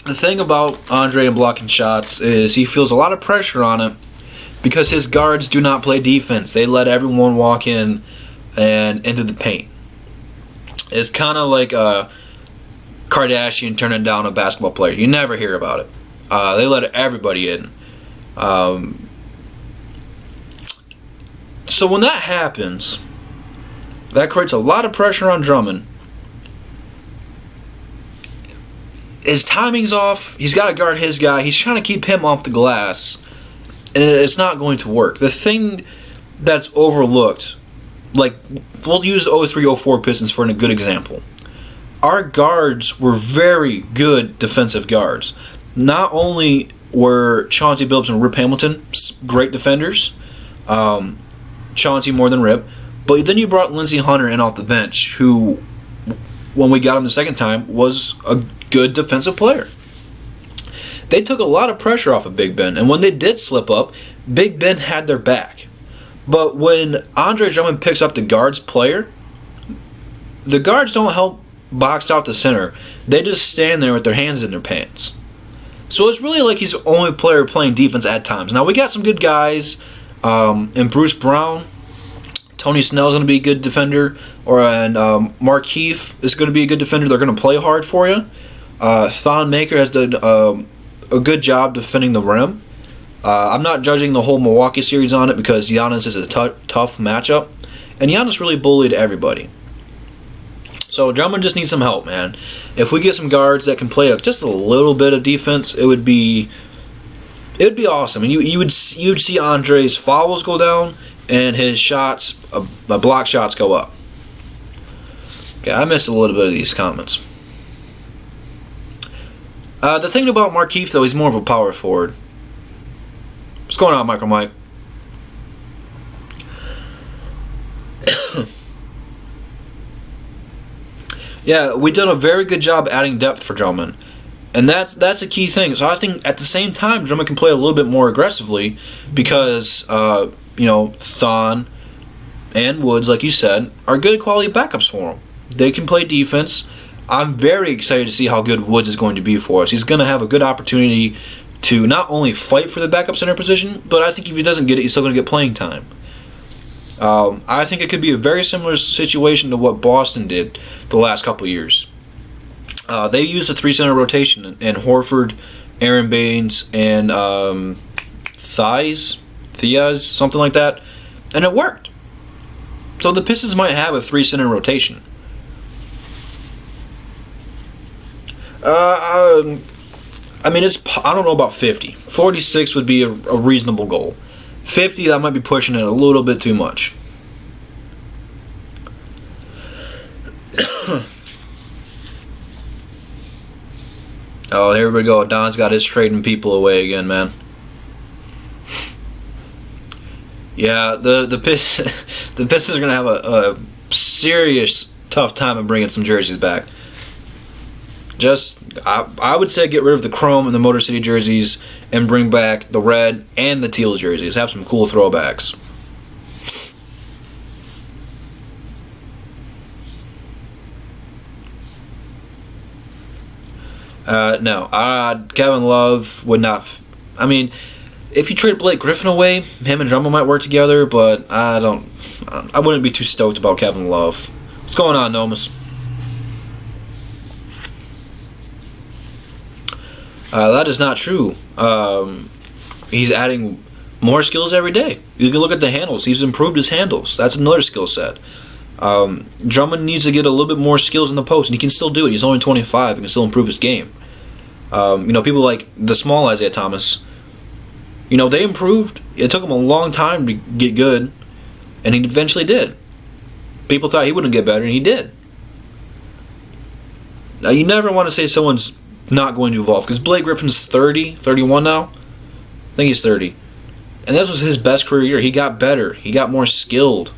The thing about Andre and blocking shots is he feels a lot of pressure on it because his guards do not play defense. They let everyone walk in and into the paint. It's kind of like a Kardashian turning down a basketball player. You never hear about it. They let everybody in. So when that happens, that creates a lot of pressure on Drummond. His timing's off. He's got to guard his guy. He's trying to keep him off the glass. And it's not going to work. The thing that's overlooked, like, we'll use the 03-04 Pistons for a good example. Our guards were very good defensive guards. Not only were Chauncey Billups and Rip Hamilton great defenders, Chauncey more than Rip, but then you brought Lindsey Hunter in off the bench, who, when we got him the second time, was a good defensive player. They took a lot of pressure off of Big Ben, and when they did slip up, Big Ben had their back. But when Andre Drummond picks up the guard's player, the guards don't help box out the center. They just stand there with their hands in their pants. So it's really like he's the only player playing defense at times. Now, we got some good guys. And Bruce Brown, Tony Snell is going to be a good defender, and Markieff is going to be a good defender. They're going to play hard for you. Thon Maker has done a good job defending the rim. I'm not judging the whole Milwaukee series on it because Giannis is a tough matchup, and Giannis really bullied everybody. So Drummond just needs some help, man. If we get some guards that can play just a little bit of defense, it would be awesome, and you would see Andre's fouls go down and his shots, block shots, go up. Okay, I missed a little bit of these comments. The thing about Markieff, though, he's more of a power forward. What's going on, Michael Mike? Yeah, we did a very good job adding depth for Drummond. And that's a key thing. So I think at the same time, Drummond can play a little bit more aggressively because, Thon and Woods, like you said, are good quality backups for him. They can play defense. I'm very excited to see how good Woods is going to be for us. He's going to have a good opportunity to not only fight for the backup center position, but I think if he doesn't get it, he's still going to get playing time. I think it could be a very similar situation to what Boston did the last couple of years. They used a 3-center rotation, and Horford, Aaron Baines, and Thias, something like that, and it worked. So the Pistons might have a 3-center rotation. I don't know about 50. 46 would be a reasonable goal. 50, that might be pushing it a little bit too much. Oh, here we go. Don's got his trading people away again, man. Yeah, the Pistons are gonna have a serious tough time of bringing some jerseys back. I would say get rid of the chrome and the Motor City jerseys and bring back the red and the teal jerseys. Have some cool throwbacks. No, Kevin Love would not. If you trade Blake Griffin away, him and Drummond might work together, but I wouldn't be too stoked about Kevin Love. What's going on, Nomus? That is not true. He's adding more skills every day. You can look at the handles. He's improved his handles. That's another skill set. Drummond needs to get a little bit more skills in the post, and he can still do it. He's only 25 and can still improve his game. People like the small Isaiah Thomas, they improved. It took him a long time to get good, and he eventually did. People thought he wouldn't get better, and he did. Now, you never want to say someone's not going to evolve, because Blake Griffin's 30, 31 now. I think he's 30. And this was his best career year. He got better. He got more skilled.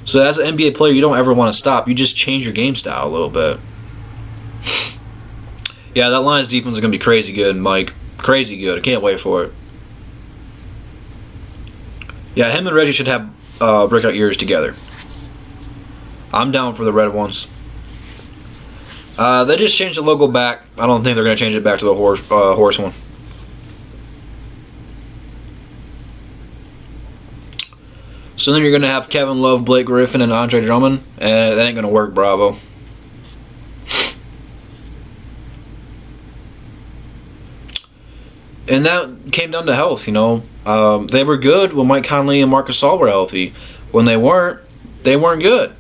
So as an NBA player, you don't ever want to stop. You just change your game style a little bit. Yeah, that Lions defense is going to be crazy good, Mike. Crazy good. I can't wait for it. Yeah, him and Reggie should have breakout years together. I'm down for the red ones. They just changed the logo back. I don't think they're going to change it back to the horse one. So then you're going to have Kevin Love, Blake Griffin, and Andre Drummond, and that ain't going to work, bravo. And that came down to health, They were good when Mike Conley and Marc Gasol were healthy. When they weren't good.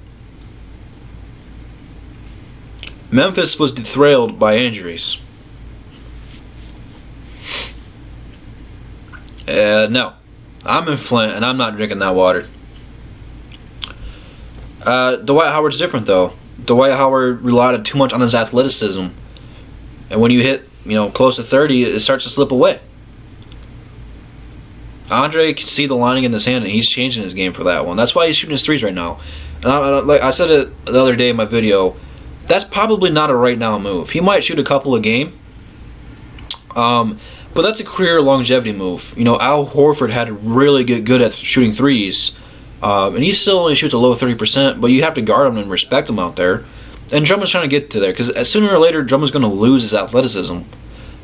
Memphis was derailed by injuries. No. I'm in Flint, and I'm not drinking that water. Dwight Howard's different, though. Dwight Howard relied too much on his athleticism. And when you hit, close to 30, it starts to slip away. Andre can see the lining in the sand, and he's changing his game for that one. That's why he's shooting his threes right now. And like I said it the other day in my video, that's probably not a right now move. He might shoot a couple a game. But that's a career longevity move. Al Horford had to really get good at shooting threes. And he still only shoots a low 30%, but you have to guard him and respect him out there. And Drummond's trying to get to there, because sooner or later, Drummond's going to lose his athleticism.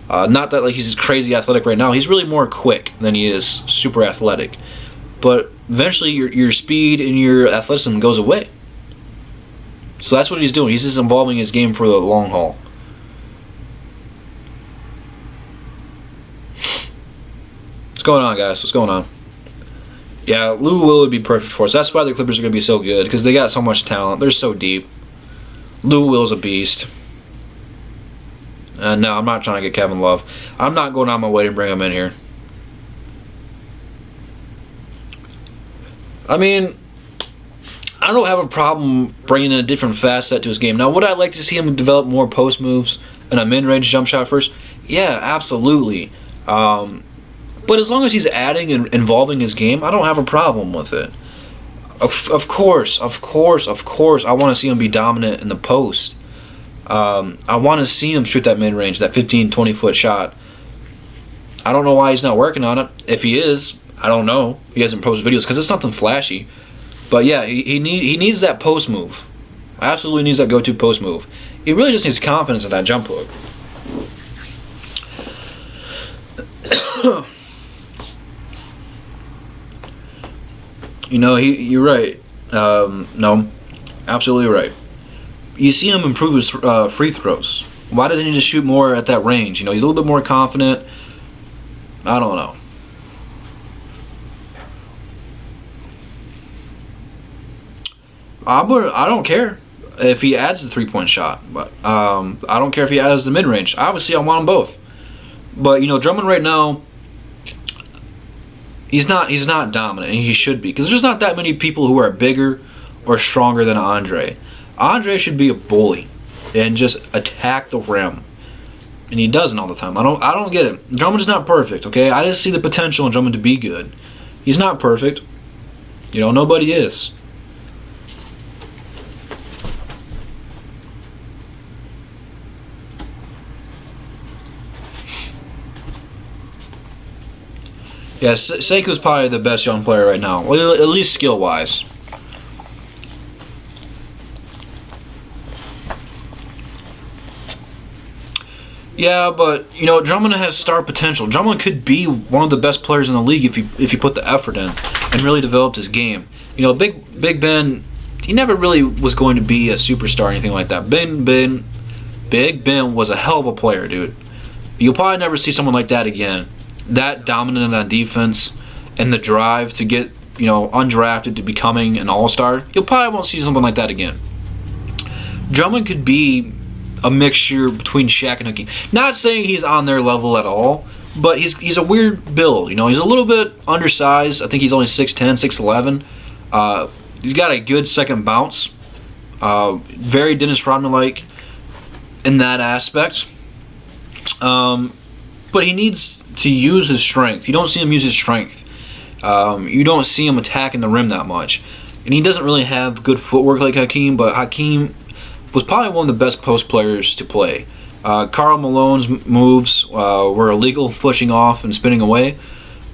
Not that he's crazy athletic right now. He's really more quick than he is super athletic. But eventually, your speed and your athleticism goes away. So that's what he's doing. He's just involving his game for the long haul. What's going on, guys? What's going on? Yeah, Lou Will would be perfect for us. That's why the Clippers are going to be so good, because they got so much talent. They're so deep. Lou Will's a beast. No, I'm not trying to get Kevin Love. I'm not going on my way to bring him in here. I don't have a problem bringing in a different facet to his game. Now, would I like to see him develop more post moves and a mid-range jump shot first? Yeah, absolutely. But as long as he's adding and involving his game, I don't have a problem with it. Of course, I want to see him be dominant in the post. I want to see him shoot that mid-range, that 15, 20-foot shot. I don't know why he's not working on it. If he is, I don't know. He hasn't posted videos because it's nothing flashy. But yeah, he needs that post move. Absolutely needs that go-to post move. He really just needs confidence in that jump hook. You're right. No, absolutely right. You see him improve his free throws. Why doesn't he just shoot more at that range? He's a little bit more confident. I don't know. I don't care if he adds the three-point shot, but I don't care if he adds the mid-range. Obviously, I want them both. But Drummond right now, he's not dominant, and he should be, because there's not that many people who are bigger or stronger than Andre. Andre should be a bully and just attack the rim, and he doesn't all the time. I don't get it. Drummond is not perfect, okay? I just see the potential in Drummond to be good. He's not perfect. Nobody is. Yeah, Seiko's probably the best young player right now, well, at least skill-wise. Yeah, but Drummond has star potential. Drummond could be one of the best players in the league if he put the effort in and really developed his game. Big Ben, he never really was going to be a superstar or anything like that. Big Ben was a hell of a player, dude. You'll probably never see someone like that again. That dominant on defense and the drive to get undrafted to becoming an all-star. You probably won't see something like that again. Drummond could be a mixture between Shaq and Hakeem. Not saying he's on their level at all, but he's a weird build. He's a little bit undersized. I think he's only 6'10", 6'11". He's got a good second bounce. Very Dennis Rodman-like in that aspect. But he needs to use his strength. You don't see him use his strength. You don't see him attacking the rim that much. And he doesn't really have good footwork like Hakeem, but Hakeem was probably one of the best post players to play. Karl Malone's moves were illegal, pushing off and spinning away.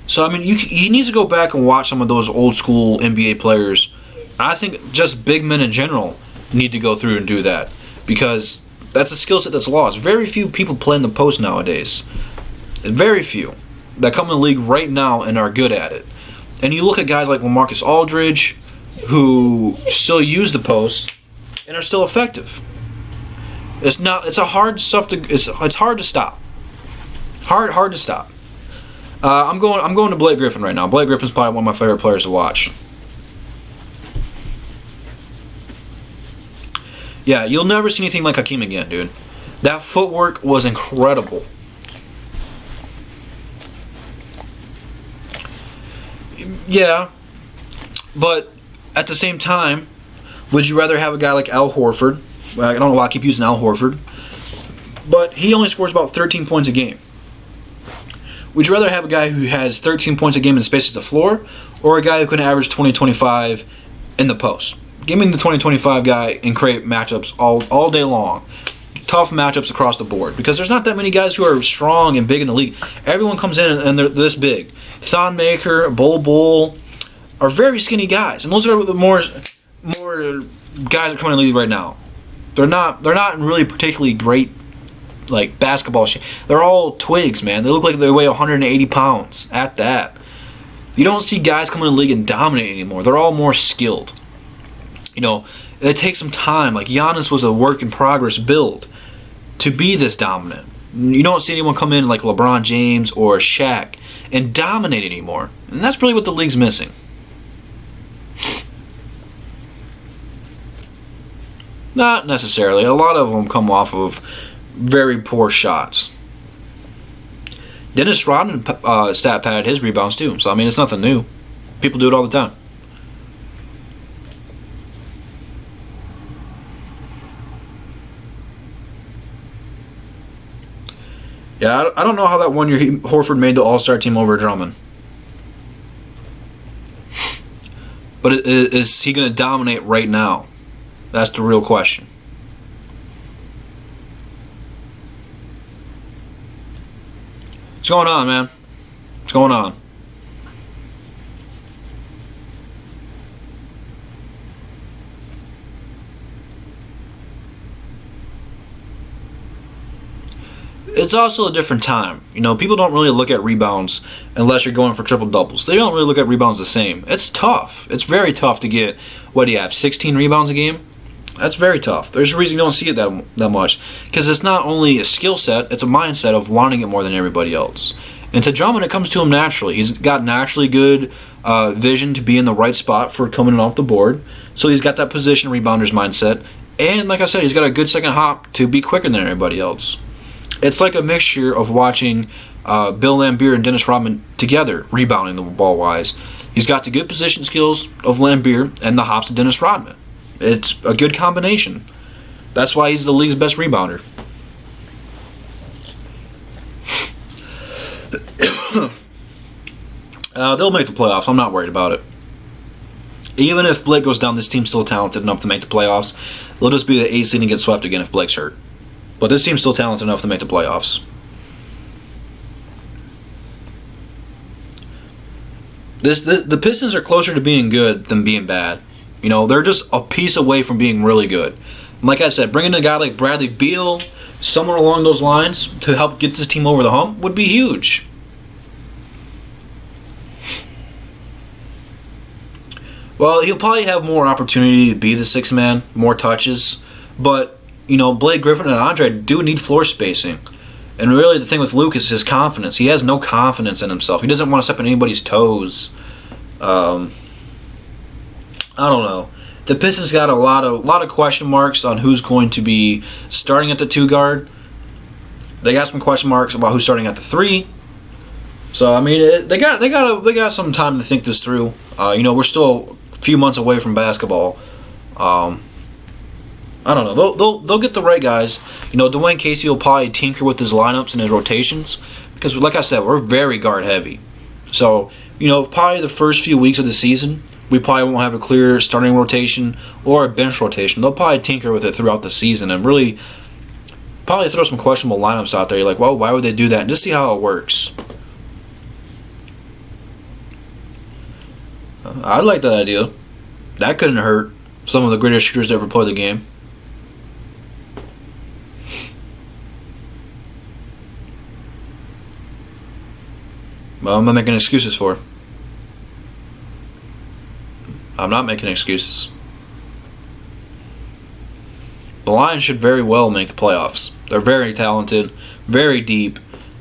So, he needs to go back and watch some of those old school NBA players. I think just big men in general need to go through and do that, because that's a skill set that's lost. Very few people play in the post nowadays. Very few that come in the league right now and are good at it. And you look at guys like LaMarcus Aldridge, who still use the post and are still effective. It's hard to stop. Hard to stop. I'm going to Blake Griffin right now. Blake Griffin's probably one of my favorite players to watch. Yeah, you'll never see anything like Hakeem again, dude. That footwork was incredible. Yeah, but at the same time, would you rather have a guy like Al Horford? Well, I don't know why I keep using Al Horford, but he only scores about 13 points a game. Would you rather have a guy who has 13 points a game and spaces the floor, or a guy who can average 20-25 in the post? Give me the 20-25 guy and create matchups all day long. Tough matchups across the board, because there's not that many guys who are strong and big in the league. Everyone comes in and they're this big. Thon Maker, Bol are very skinny guys, and those are the more guys that are coming in the league right now. They're not really particularly great, like basketball shape. They're all twigs, man. They look like they weigh 180 pounds at that. You don't see guys coming in the league and dominate anymore. They're all more skilled. It takes some time. Like Giannis was a work in progress build to be this dominant. You don't see anyone come in like LeBron James or Shaq and dominate anymore. And that's really what the league's missing. Not necessarily. A lot of them come off of very poor shots. Dennis Rodman stat padded his rebounds too. So, it's nothing new. People do it all the time. Yeah, I don't know how that one year Horford made the All-Star team over Drummond. But is he going to dominate right now? That's the real question. What's going on, man? What's going on? It's also a different time. You know, people don't really look at rebounds unless you're going for triple doubles. They don't really look at rebounds the same. It's tough. It's very tough to get, what do you have, 16 rebounds a game? That's very tough. There's a reason you don't see it that much. Because it's not only a skill set, it's a mindset of wanting it more than everybody else. And to Drummond, it comes to him naturally. He's got naturally good vision to be in the right spot for coming off the board. So he's got that position rebounder mindset. And like I said, he's got a good second hop to be quicker than everybody else. It's like a mixture of watching Bill Laimbeer and Dennis Rodman together, rebounding the ball wise. He's got the good position skills of Laimbeer and the hops of Dennis Rodman. It's a good combination. That's why he's the league's best rebounder. They'll make the playoffs. I'm not worried about it. Even if Blake goes down, this team's still talented enough to make the playoffs. They'll just be the 8th seed and get swept again if Blake's hurt. But this team's still talented enough to make the playoffs. The Pistons are closer to being good than being bad. You know, they're just a piece away from being really good. And like I said, bringing a guy like Bradley Beal, somewhere along those lines, to help get this team over the hump would be huge. Well, he'll probably have more opportunity to be the sixth man, more touches, but you know, Blake Griffin and Andre do need floor spacing. And really the thing with Luke is his confidence. He has no confidence in himself. He doesn't want to step on anybody's toes. I don't know. The Pistons got a lot of question marks on who's going to be starting at the 2 guard. They got some question marks about who's starting at the 3. So I mean, they got some time to think this through. You know, we're still a few months away from basketball. I don't know. They'll get the right guys. You know, Dwayne Casey will probably tinker with his lineups and his rotations because, like I said, we're very guard heavy. So, you know, probably the first few weeks of the season, we probably won't have a clear starting rotation or a bench rotation. They'll probably tinker with it throughout the season and really probably throw some questionable lineups out there. You're like, well, why would they do that? And just see how it works. I like that idea. That couldn't hurt some of the greatest shooters to ever play the game. Well, I'm not making excuses for. I'm not making excuses. The Lions should very well make the playoffs. They're very talented, very deep.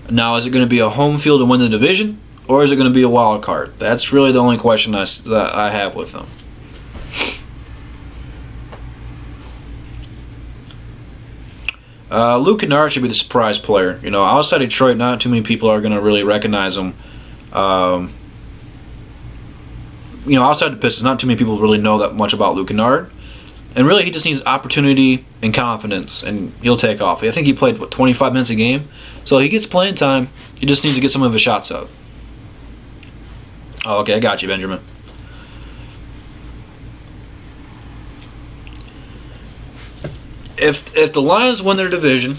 Now, is it going to be a home field to win the division, or is it going to be a wild card? That's really the only question that I have with them. Luke Kennard should be the surprise player. You know, outside Detroit, not too many people are going to really recognize him. You know, outside the Pistons, not too many people really know that much about Luke Kennard. And really, he just needs opportunity and confidence, and he'll take off. I think he played, 25 minutes a game? So he gets playing time. He just needs to get some of his shots up. Oh, okay, I got you, Benjamin. If the Lions win their division,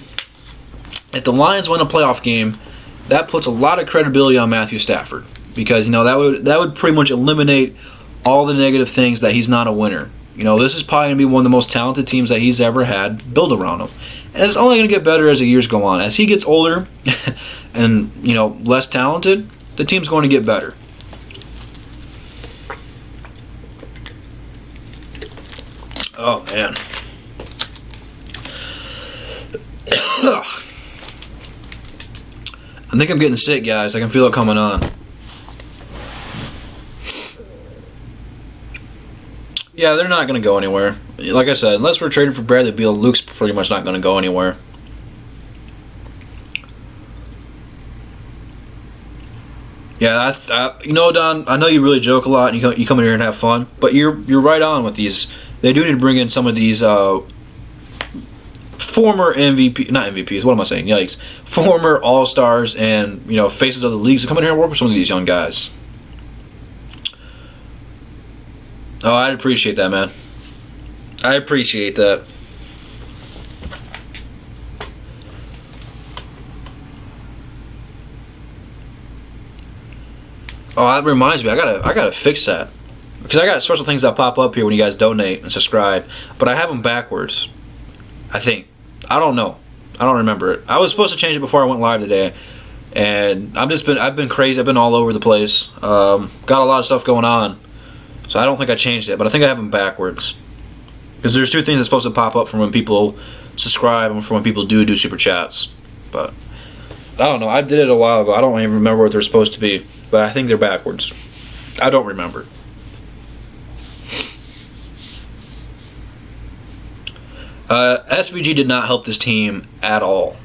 if the Lions win a playoff game, that puts a lot of credibility on Matthew Stafford because, you know, that would pretty much eliminate all the negative things that he's not a winner. You know, this is probably going to be one of the most talented teams that he's ever had built around him. And it's only going to get better as the years go on. As he gets older and, you know, less talented, the team's going to get better. Oh, man. I think I'm getting sick, guys. I can feel it coming on. Yeah, they're not going to go anywhere. Like I said, unless we're trading for Bradley Beal, Luke's pretty much not going to go anywhere. Yeah, you know, Don, I know you really joke a lot and you come in here and have fun, but you're right on with these. They do need to bring in some of these former not MVPs, what am I saying? Yikes. Former All-Stars and, you know, faces of the leagues to come in here and work with some of these young guys. Oh, I'd appreciate that, man. I appreciate that. Oh, that reminds me. I gotta fix that because I got special things that pop up here when you guys donate and subscribe, but I have them backwards. I think. I don't know. I don't remember it. I was supposed to change it before I went live today, and I've been crazy. I've been all over the place. Got a lot of stuff going on, so I don't think I changed it. But I think I have them backwards because there's two things that's supposed to pop up from when people subscribe and from when people do super chats. But I don't know. I did it a while ago. I don't even remember what they're supposed to be, but I think they're backwards. I don't remember. SVG did not help this team at all.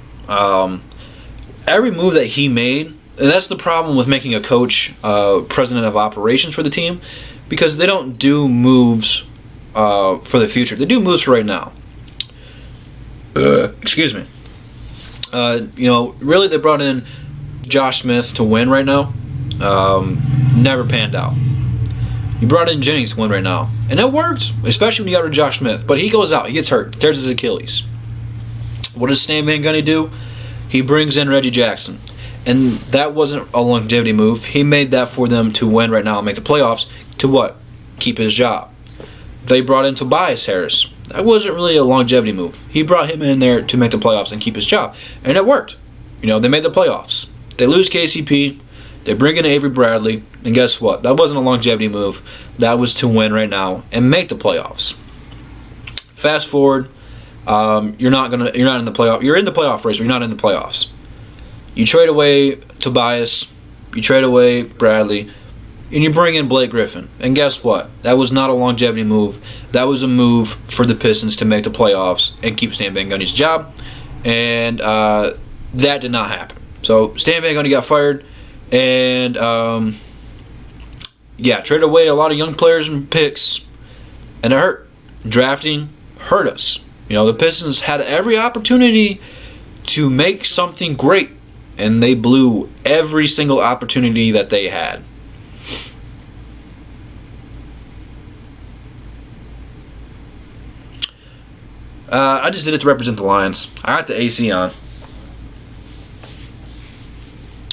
Every move that he made, and that's the problem with making a coach president of operations for the team, because they don't do moves for the future. They do moves for right now. Excuse me. Really they brought in Josh Smith to win right now. Never panned out. You brought in Jennings to win right now. And it worked, especially when you got rid of Josh Smith. But he goes out, he gets hurt, tears his Achilles. What does Stan Van Gundy do? He brings in Reggie Jackson. And that wasn't a longevity move. He made that for them to win right now and make the playoffs. To what? Keep his job. They brought in Tobias Harris. That wasn't really a longevity move. He brought him in there to make the playoffs and keep his job. And it worked. They made the playoffs. They lose KCP. They bring in Avery Bradley, and guess what? That wasn't a longevity move. That was to win right now and make the playoffs. Fast forward, you're not in the playoff. You're in the playoff race, but you're not in the playoffs. You trade away Tobias, you trade away Bradley, and you bring in Blake Griffin. And guess what? That was not a longevity move. That was a move for the Pistons to make the playoffs and keep Stan Van Gundy's job, and that did not happen. So Stan Van Gundy got fired. And traded away a lot of young players and picks, and it hurt. Drafting hurt us. The Pistons had every opportunity to make something great, and they blew every single opportunity that they had. I just did it to represent the Lions. I got the AC on.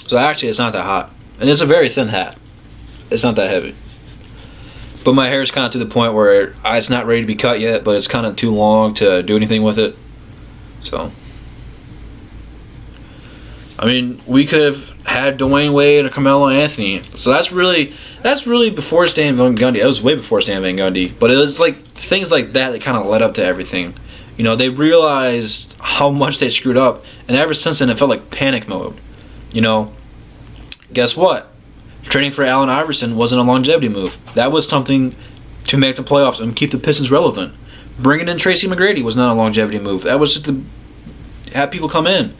So actually, it's not that hot. And it's a very thin hat. It's not that heavy. But my hair is kind of to the point where it's not ready to be cut yet, but it's kind of too long to do anything with it. So, we could have had Dwayne Wade or Carmelo Anthony. So that's really before Stan Van Gundy. It was way before Stan Van Gundy. But it was like things like that kind of led up to everything. They realized how much they screwed up. And ever since then, it felt like panic mode. Guess what? Trading for Allen Iverson wasn't a longevity move. That was something to make the playoffs and keep the Pistons relevant. Bringing in Tracy McGrady was not a longevity move. That was just to have people come in.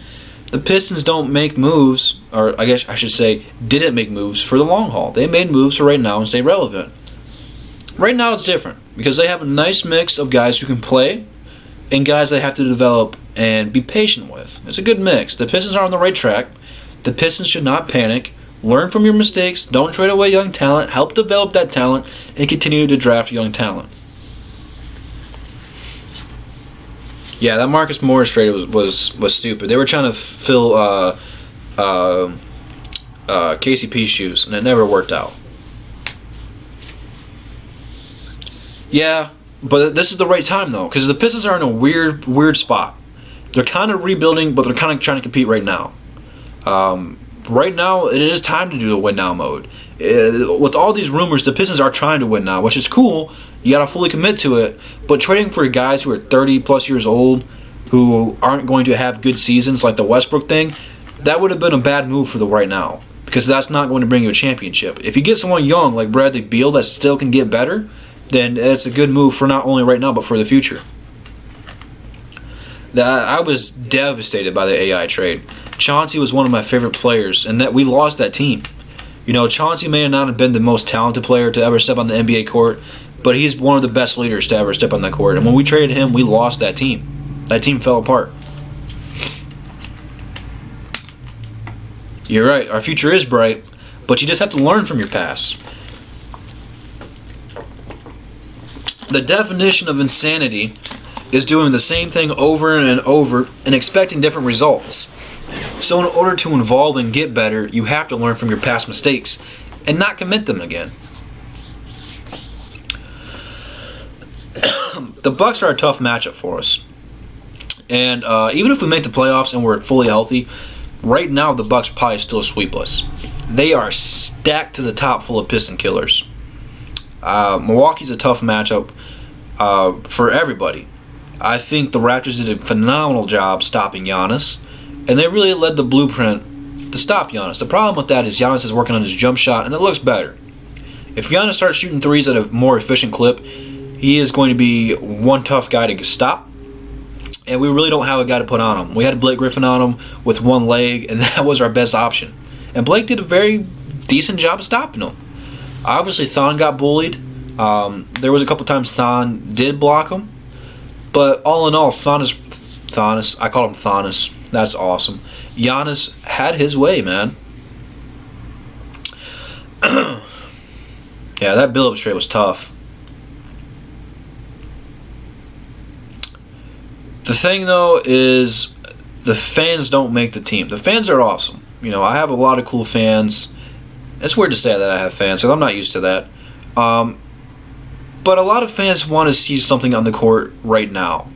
The Pistons don't make moves, or I guess I should say didn't make moves for the long haul. They made moves for right now and stay relevant. Right now it's different because they have a nice mix of guys who can play and guys they have to develop and be patient with. It's a good mix. The Pistons are on the right track. The Pistons should not panic. Learn from your mistakes. Don't trade away young talent. Help develop that talent and continue to draft young talent. Yeah, that Marcus Morris trade was stupid. They were trying to fill KCP's shoes, and it never worked out. Yeah, but this is the right time though, because the Pistons are in a weird spot. They're kind of rebuilding, but they're kind of trying to compete right now. Right now, it is time to do the win now mode. With all these rumors, the Pistons are trying to win now, which is cool. You got to fully commit to it. But trading for guys who are 30-plus years old, who aren't going to have good seasons like the Westbrook thing, that would have been a bad move for the right now. Because that's not going to bring you a championship. If you get someone young like Bradley Beal that still can get better, then it's a good move for not only right now, but for the future. I was devastated by the AI trade. Chauncey was one of my favorite players, and that we lost that team. Chauncey may not have been the most talented player to ever step on the NBA court, but he's one of the best leaders to ever step on that court. And when we traded him, we lost that team. That team fell apart. You're right. Our future is bright, but you just have to learn from your past. The definition of insanity is doing the same thing over and over and expecting different results. So in order to evolve and get better, you have to learn from your past mistakes and not commit them again. The Bucks are a tough matchup for us. And even if we make the playoffs and we're fully healthy, right now the Bucks probably still sweep us. They are stacked to the top full of piston killers. Milwaukee's a tough matchup for everybody. I think the Raptors did a phenomenal job stopping Giannis, and they really led the blueprint to stop Giannis. The problem with that is Giannis is working on his jump shot, and it looks better. If Giannis starts shooting threes at a more efficient clip, he is going to be one tough guy to stop, and we really don't have a guy to put on him. We had Blake Griffin on him with one leg, and that was our best option. And Blake did a very decent job of stopping him. Obviously, Thon got bullied. There was a couple times Thon did block him, but all in all, Thonis, I call him Thonis. That's awesome. Giannis had his way, man. Yeah, that Billups trade was tough. The thing, though, is the fans don't make the team. The fans are awesome. You know, I have a lot of cool fans. It's weird to say that I have fans, because I'm not used to that. But a lot of fans want to see something on the court right now.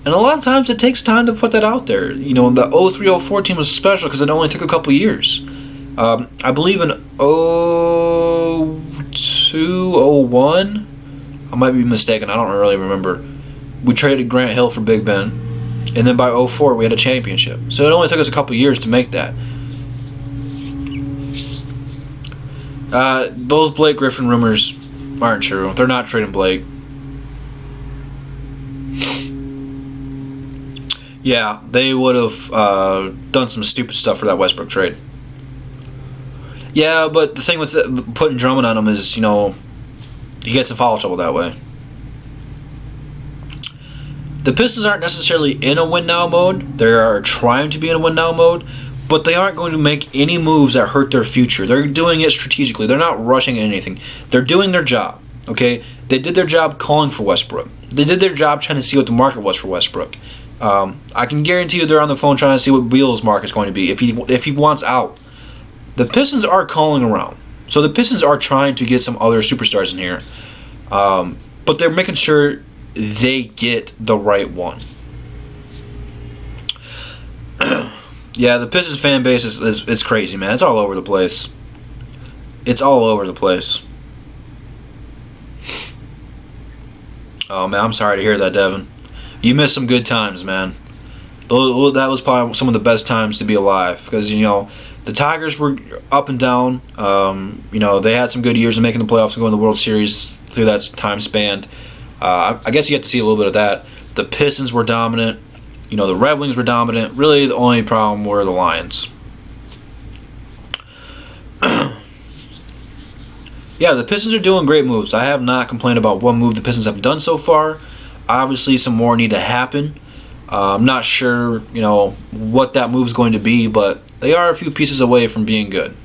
And a lot of times it takes time to put that out there. You know, the 03-04 team was special because it only took a couple years. I believe in 02-01, I might be mistaken, I don't really remember. We traded Grant Hill for Big Ben. And then by 04 we had a championship. So it only took us a couple years to make that. Those Blake Griffin rumors aren't true. They're not trading Blake. Yeah, they would have done some stupid stuff for that Westbrook trade. Yeah, but the thing with putting Drummond on him is, you know, he gets in foul trouble that way. The Pistons aren't necessarily in a win-now mode. They are trying to be in a win-now mode, but they aren't going to make any moves that hurt their future. They're doing it strategically. They're not rushing anything. They're doing their job, okay? They did their job calling for Westbrook. They did their job trying to see what the market was for Westbrook. I can guarantee you they're on the phone trying to see what Beal's market is going to be if he wants out. The Pistons are calling around. So the Pistons are trying to get some other superstars in here. But they're making sure they get the right one. Yeah, the Pistons fan base is crazy, man. It's all over the place. It's all over the place. Oh, man, I'm sorry to hear that, Devin. You missed some good times, man. That was probably some of the best times to be alive. Because, you know, the Tigers were up and down. You know, they had some good years in making the playoffs and going to the World Series through that time span. I guess you get to see a little bit of that. The Pistons were dominant. You know, the Red Wings were dominant. Really, the only problem were the Lions. Yeah, the Pistons are doing great moves. I have not complained about one move the Pistons have done so far. Obviously, some more need to happen. I'm not sure, you know, what that move is going to be, but they are a few pieces away from being good.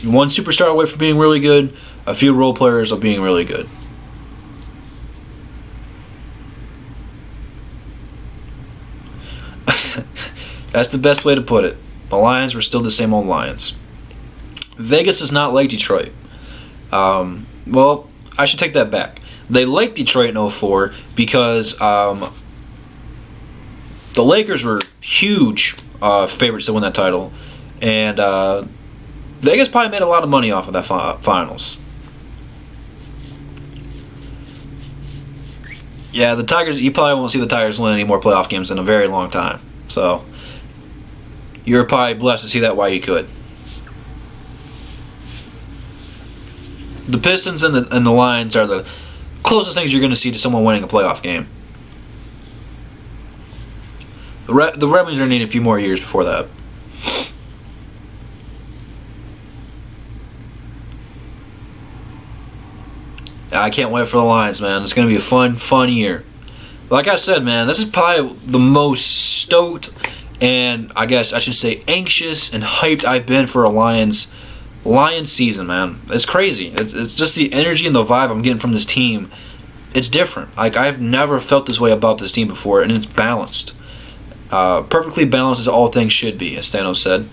One superstar away from being really good, a few role players of being really good. That's the best way to put it. The Lions were still the same old Lions. Vegas is not like Detroit. Well, I should take that back. They like Detroit in 04 because the Lakers were huge favorites to win that title. And Vegas probably made a lot of money off of that finals. Yeah, the Tigers, you probably won't see the Tigers win any more playoff games in a very long time. So, you're probably blessed to see that while you could. The Pistons and the Lions are the closest things you're going to see to someone winning a playoff game. The Red Wings are going to need a few more years before that. I can't wait for the Lions, man. It's going to be a fun year. Like I said, man, this is probably the most stoked and I guess I should say anxious and hyped I've been for a Lions season, man. It's crazy. It's just the energy and the vibe I'm getting from this team. It's different. Like, I've never felt this way about this team before, and it's balanced. Perfectly balanced as all things should be, as Thanos said.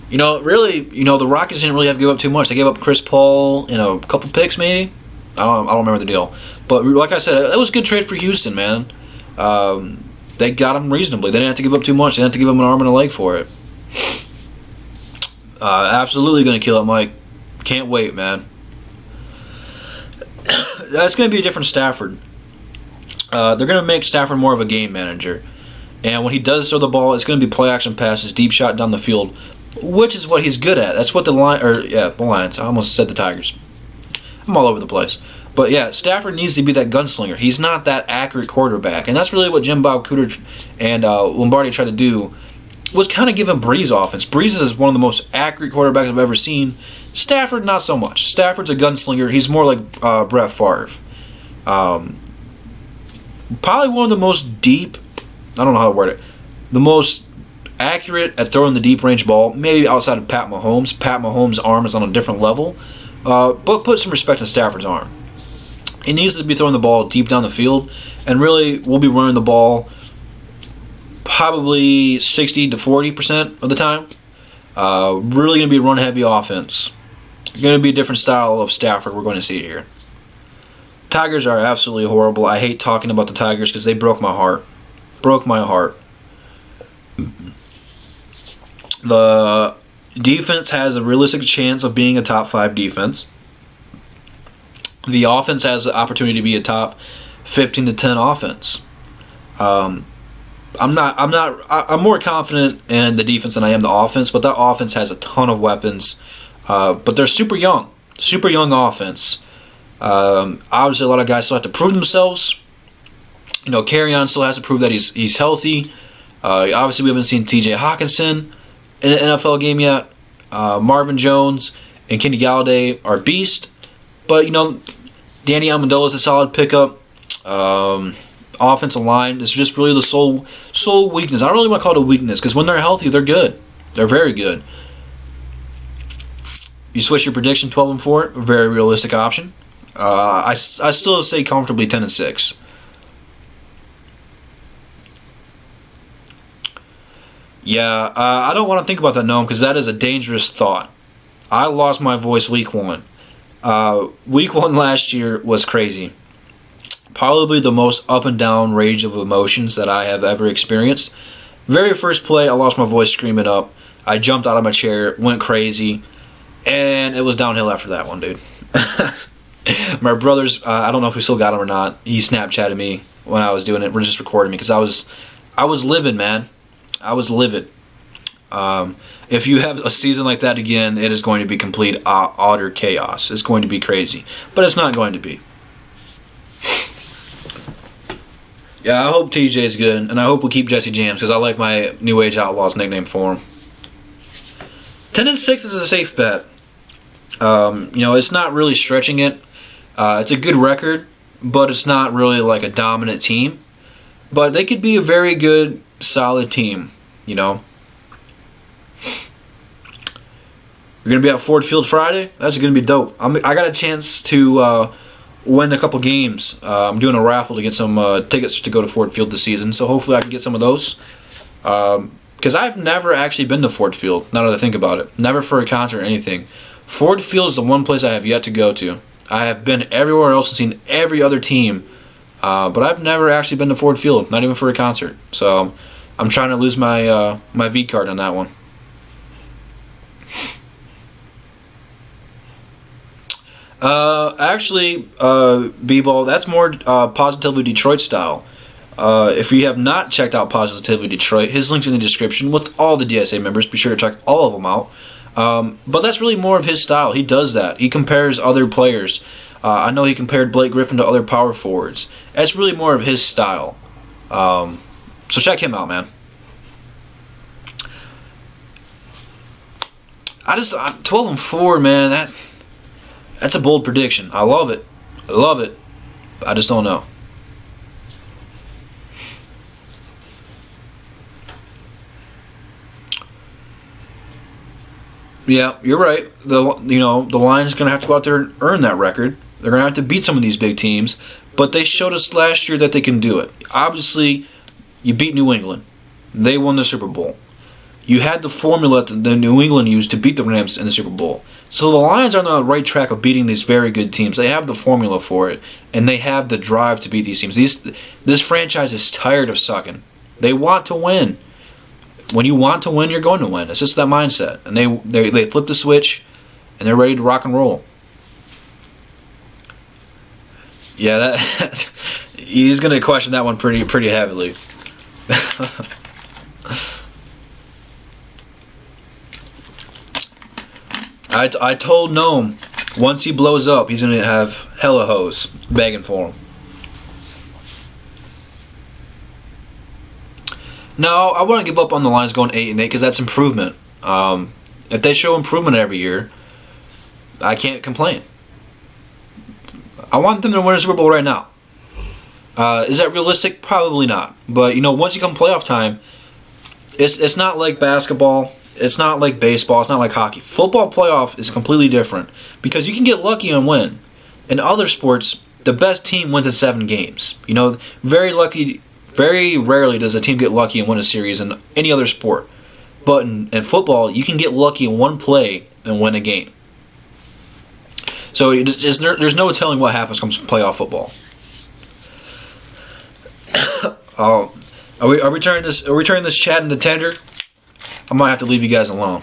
Really, the Rockets didn't really have to give up too much. They gave up Chris Paul, a couple picks maybe. I don't remember the deal. But like I said, it was a good trade for Houston, man. They got him reasonably. They didn't have to give up too much. They didn't have to give him an arm and a leg for it. Absolutely going to kill it, Mike. Can't wait, man. That's going to be a different Stafford. They're going to make Stafford more of a game manager. And when he does throw the ball, it's going to be play action passes, deep shot down the field, which is what he's good at. That's what the Lions. I almost said the Tigers. I'm all over the place. But yeah, Stafford needs to be that gunslinger. He's not that accurate quarterback. And that's really what Jim Bob Cooter and Lombardi tried to do, was kind of give him Breeze offense. Breeze is one of the most accurate quarterbacks I've ever seen. Stafford, not so much. Stafford's a gunslinger. He's more like Brett Favre. Probably one of the most deep, I don't know how to word it, the most accurate at throwing the deep range ball, maybe outside of Pat Mahomes. Pat Mahomes' arm is on a different level. But put some respect on Stafford's arm. He needs to be throwing the ball deep down the field, and really we'll be running the ball probably 60 to 40% of the time. Really going to be run-heavy offense. Going to be a different style of Stafford we're going to see here. Tigers are absolutely horrible. I hate talking about the Tigers because they broke my heart. Broke my heart. The defense has a realistic chance of being a top 5 defense. The offense has the opportunity to be a top 15 to 10 offense. I'm more confident in the defense than I am the offense, but that offense has a ton of weapons. But they're super young offense. Obviously, a lot of guys still have to prove themselves. Kerryon still has to prove that he's healthy. Obviously, we haven't seen T.J. Hawkinson in an NFL game yet. Marvin Jones and Kenny Galladay are beasts. But, Danny Amendola is a solid pickup. Offensive line is just really the sole weakness. I don't really want to call it a weakness because when they're healthy, they're good. They're very good. You switch your prediction 12-4, a very realistic option. I still say comfortably 10-6. Yeah, I don't want to think about that, no, because that is a dangerous thought. I lost my voice week 1. Week 1 last year was crazy. Probably the most up and down range of emotions that I have ever experienced. Very first play, I lost my voice screaming up. I jumped out of my chair, went crazy, and it was downhill after that one, dude. My brothers, I don't know if we still got him or not. He Snapchatted me when I was doing it. We're just recording me because I was livid, man. I was livid. If you have a season like that again, it is going to be complete utter chaos. It's going to be crazy, but it's not going to be. Yeah, I hope TJ's good, and I hope we keep Jesse James because I like my New Age Outlaws nickname for him. 10-6 is a safe bet. It's not really stretching it. It's a good record, but it's not really like a dominant team. But they could be a very good, solid team, We're going to be at Ford Field Friday. That's going to be dope. I got a chance to win a couple games. I'm doing a raffle to get some tickets to go to Ford Field this season, so hopefully I can get some of those. Because I've never actually been to Ford Field, now that I think about it. Never for a concert or anything. Ford Field is the one place I have yet to go to. I have been everywhere else and seen every other team, but I've never actually been to Ford Field, not even for a concert. So I'm trying to lose my my V card on that one. B-Ball, that's more Positively Detroit style. If you have not checked out Positively Detroit, his link's in the description with all the DSA members. Be sure to check all of them out. But that's really more of his style. He does that. He compares other players. I know he compared Blake Griffin to other power forwards. That's really more of his style. So check him out, man. 12-4, man. That's a bold prediction. I love it. I just don't know. Yeah, you're right. The Lions are going to have to go out there and earn that record. They're going to have to beat some of these big teams, but they showed us last year that they can do it. Obviously, you beat New England. They won the Super Bowl. You had the formula that the New England used to beat the Rams in the Super Bowl. So the Lions are on the right track of beating these very good teams. They have the formula for it, and they have the drive to beat these teams. This franchise is tired of sucking. They want to win. When you want to win, you're going to win. It's just that mindset. And they flip the switch, and they're ready to rock and roll. Yeah, that he's going to question that one pretty heavily. I told Gnome, once he blows up, he's going to have hella hoes begging for him. No, I wouldn't give up on the Lions going 8-8 because that's improvement. If they show improvement every year, I can't complain. I want them to win a Super Bowl right now. Is that realistic? Probably not. But once you come playoff time, it's not like basketball. It's not like baseball. It's not like hockey. Football playoff is completely different because you can get lucky and win. In other sports, the best team wins in 7 games. Very rarely does a team get lucky and win a series in any other sport. But in football, you can get lucky in one play and win a game. So there's no telling what happens comes playoff football. Are we turning this chat into tender? I might have to leave you guys alone.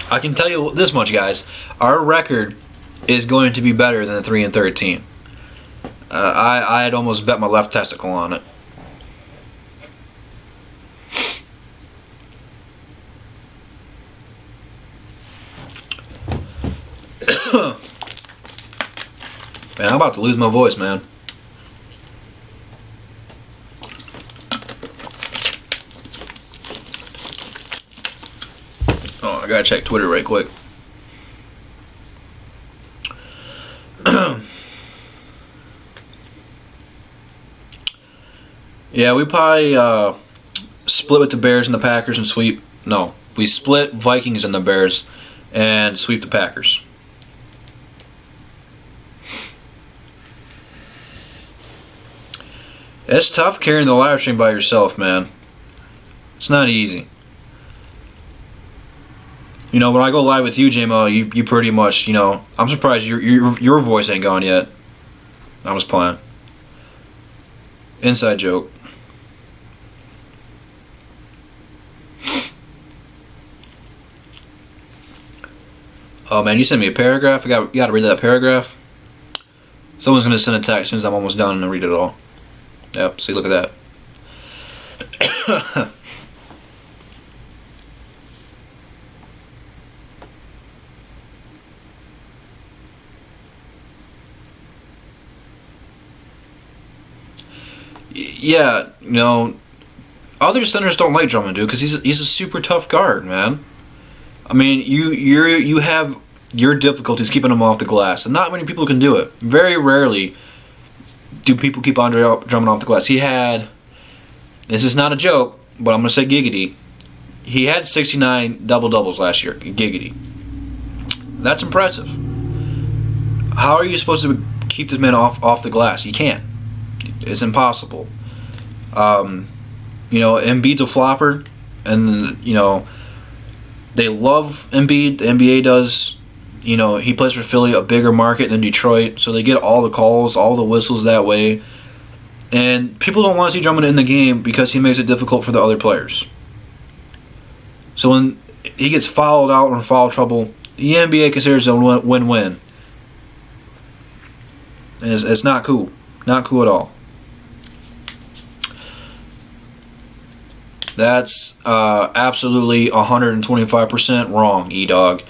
I can tell you this much, guys. Our record is going to be better than 3-13. I had almost bet my left testicle on it. Man, I'm about to lose my voice, man. Oh, I gotta check Twitter right quick. Yeah, we probably split with the Bears and the Packers and sweep. No, we split Vikings and the Bears and sweep the Packers. It's tough carrying the live stream by yourself, man. It's not easy. When I go live with you, JMO, you pretty much, I'm surprised your voice ain't gone yet. I was playing. Inside joke. Oh man, you sent me a paragraph. You got to read that paragraph. Someone's gonna send a text as soon as I'm almost done and read it all. Yep. See, look at that. Yeah, other centers don't like Drummond, dude, because he's a super tough guard, man. I mean, you have your difficulties keeping him off the glass, and not many people can do it. Very rarely do people keep Andre Drummond off the glass. This is not a joke, but I'm going to say giggity. He had 69 double-doubles last year. Giggity. That's impressive. How are you supposed to keep this man off the glass? You can't. It's impossible. Embiid's a flopper, and, they love Embiid. The NBA does. He plays for Philly, a bigger market than Detroit, so they get all the calls, all the whistles that way. And people don't want to see Drummond in the game because he makes it difficult for the other players. So when he gets fouled out or in foul trouble, the NBA considers it a win-win. And it's not cool. Not cool at all. That's absolutely 125% wrong, E-Dog.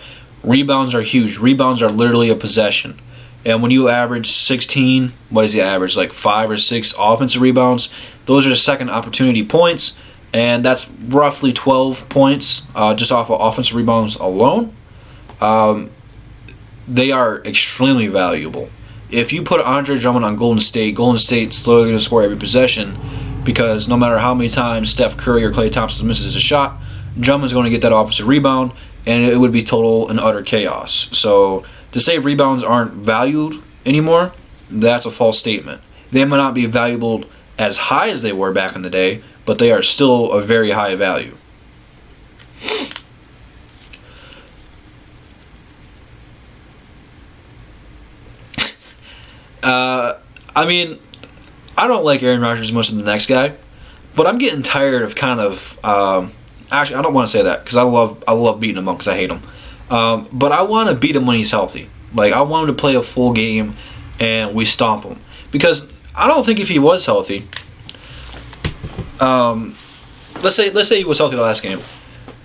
Rebounds are huge. Rebounds are literally a possession. And when you average 16, what is the average? Like 5 or 6 offensive rebounds. Those are the second opportunity points. And that's roughly 12 points just off of offensive rebounds alone. They are extremely valuable. If you put Andre Drummond on Golden State's slowly going to score every possession, because no matter how many times Steph Curry or Klay Thompson misses a shot, Drummond's going to get that offensive rebound, and it would be total and utter chaos. So to say rebounds aren't valued anymore, that's a false statement. They might not be valuable as high as they were back in the day, but they are still a very high value. I mean, I don't like Aaron Rodgers as much as the next guy, but I'm getting tired of kind of. Actually, I don't want to say that because I love beating him up because I hate him. But I want to beat him when he's healthy. Like, I want him to play a full game and we stomp him, because I don't think if he was healthy. Let's say he was healthy last game.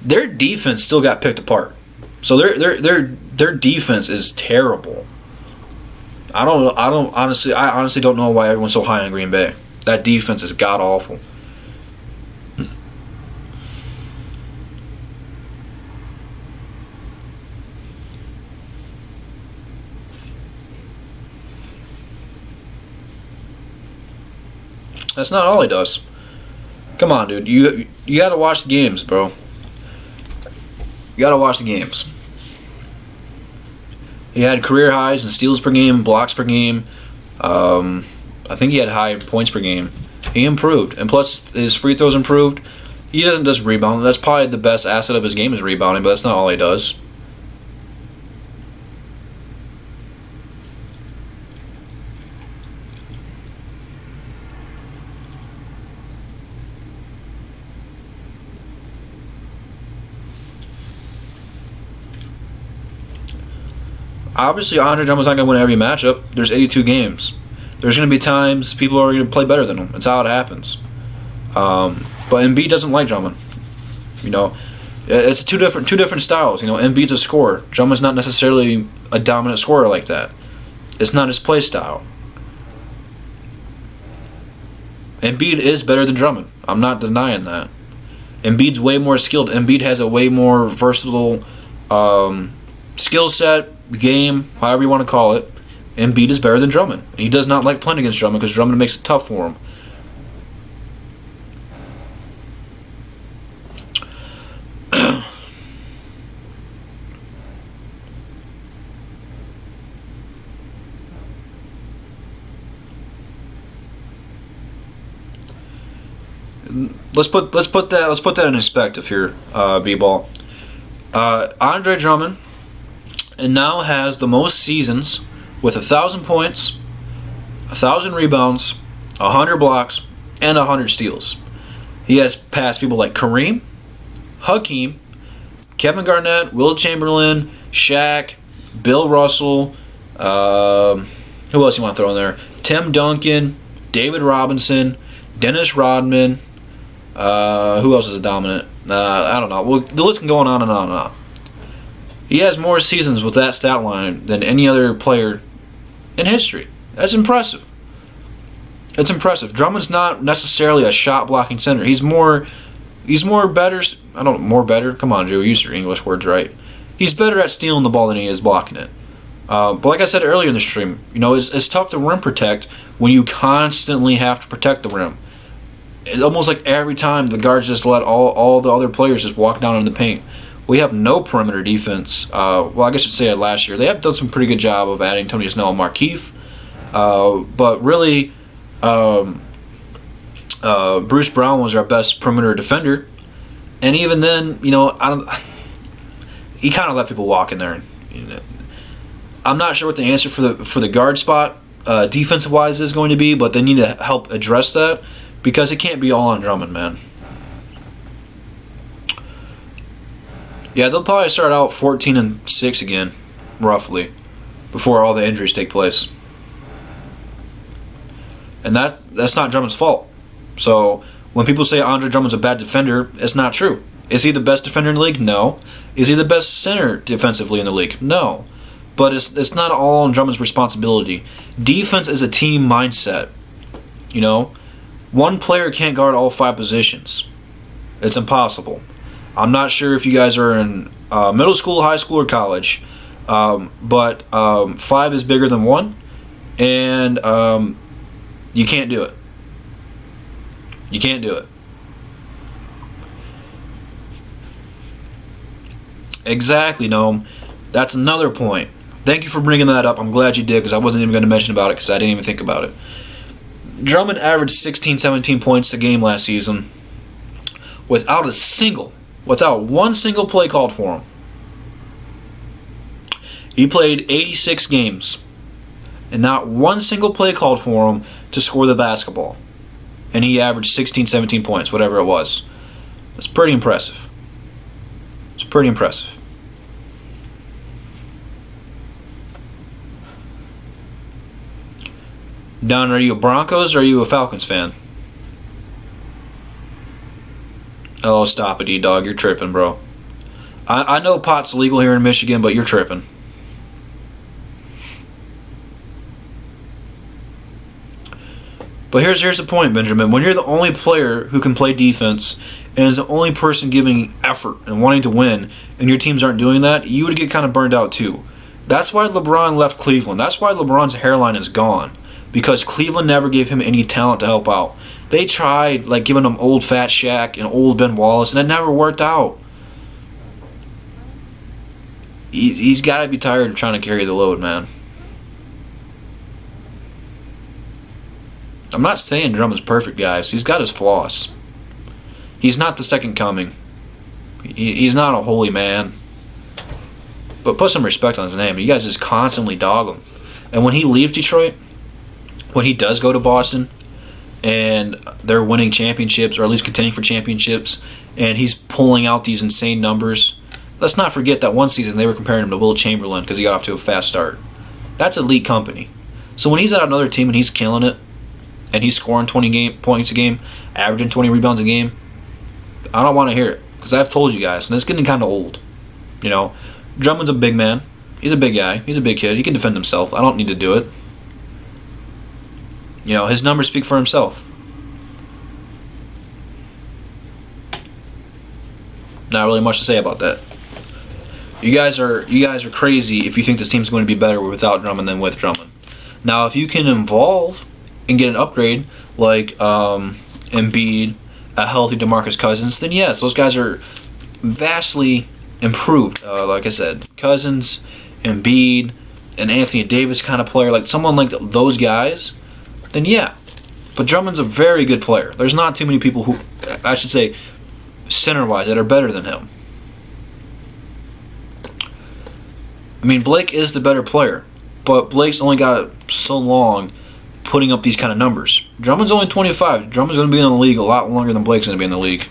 Their defense still got picked apart. So their defense is terrible. I honestly don't know why everyone's so high on Green Bay. That defense is god awful. That's not all he does. Come on, dude. You got to watch the games, bro. You got to watch the games. He had career highs in steals per game, blocks per game. I think he had high points per game. He improved, and plus his free throws improved. He doesn't just rebound. That's probably the best asset of his game is rebounding, but that's not all he does. Obviously, Andre Drummond's not going to win every matchup. There's 82 games. There's going to be times people are going to play better than him. That's how it happens. But Embiid doesn't like Drummond. You know, it's two different styles. You know, Embiid's a scorer. Drummond's not necessarily a dominant scorer like that. It's not his play style. Embiid is better than Drummond. I'm not denying that. Embiid's way more skilled. Embiid has a way more versatile skill set, game, however you want to call it. Embiid is better than Drummond. He does not like playing against Drummond because Drummond makes it tough for him. Let's put that in perspective here, B-ball. Andre Drummond and now has the most seasons with 1,000 points, 1,000 rebounds, 100 blocks, and 100 steals. He has passed people like Kareem, Hakeem, Kevin Garnett, Will Chamberlain, Shaq, Bill Russell. Who else you want to throw in there? Tim Duncan, David Robinson, Dennis Rodman. Who else is a dominant? I don't know. Well, the list can go on and on and on. He has more seasons with that stat line than any other player in history. That's impressive. It's impressive. Drummond's not necessarily a shot blocking center. He's more better. More better. Come on, Joe. Use your English words right. He's better at stealing the ball than he is blocking it. But like I said earlier in the stream, you know, it's tough to rim protect when you constantly have to protect the rim. It's almost like every time the guards just let all the other players just walk down in the paint. We have no perimeter defense. Well, I guess you'd say last year. They have done some pretty good job of adding Tony Snell and Markieff. But really, Bruce Brown was our best perimeter defender. And even then, you know, he kind of let people walk in there. You know, I'm not sure what the answer for the guard spot defensive-wise is going to be, but they need to help address that because it can't be all on Drummond, man. Yeah, they'll probably start out 14-6 again, roughly, before all the injuries take place. And that's not Drummond's fault. So when people say Andre Drummond's a bad defender, it's not true. Is he the best defender in the league? No. Is he the best center defensively in the league? No. But it's not all on Drummond's responsibility. Defense is a team mindset. You know, one player can't guard all 5 positions. It's impossible. I'm not sure if you guys are in middle school, high school, or college, but 5 is bigger than 1, and you can't do it. You can't do it. Exactly, Noam. That's another point. Thank you for bringing that up. I'm glad you did because I wasn't even going to mention about it because I didn't even think about it. Drummond averaged 16, 17 points a game last season without one single play called for him. He played 86 games and not one single play called for him to score the basketball. And he averaged 16, 17 points, whatever it was. It's pretty impressive. It's pretty impressive. Don, are you a Broncos or are you a Falcons fan? Oh, stop it, E-Dog. You're tripping, bro. I know pot's legal here in Michigan, but you're tripping. But here's the point, Benjamin. When you're the only player who can play defense and is the only person giving effort and wanting to win, and your teams aren't doing that, you would get kind of burned out too. That's why LeBron left Cleveland. That's why LeBron's hairline is gone. Because Cleveland never gave him any talent to help out. They tried like giving him old Fat Shaq and old Ben Wallace, and it never worked out. He's got to be tired of trying to carry the load, man. I'm not saying Drummond's perfect, guys. He's got his flaws. He's not the second coming. He's not a holy man. But put some respect on his name. You guys just constantly dog him. And when he leaves Detroit, when he does go to Boston, and they're winning championships, or at least contending for championships, and he's pulling out these insane numbers, let's not forget that one season they were comparing him to Will Chamberlain because he got off to a fast start. That's elite company. So when he's at another team and he's killing it, and he's scoring 20 points a game, averaging 20 rebounds a game, I don't want to hear it because I've told you guys, and it's getting kind of old. You know, Drummond's a big man. He's a big guy. He's a big kid. He can defend himself. I don't need to do it. You know, his numbers speak for himself. Not really much to say about that. You guys are crazy if you think this team's going to be better without Drummond than with Drummond. Now, if you can evolve and get an upgrade like Embiid, a healthy DeMarcus Cousins, then yes, those guys are vastly improved. Like I said, Cousins, Embiid, an Anthony Davis kind of player, like someone like those guys, then yeah. But Drummond's a very good player. There's not too many people who, I should say, center-wise, that are better than him. I mean, Blake is the better player, but Blake's only got so long putting up these kind of numbers. Drummond's only 25. Drummond's going to be in the league a lot longer than Blake's going to be in the league.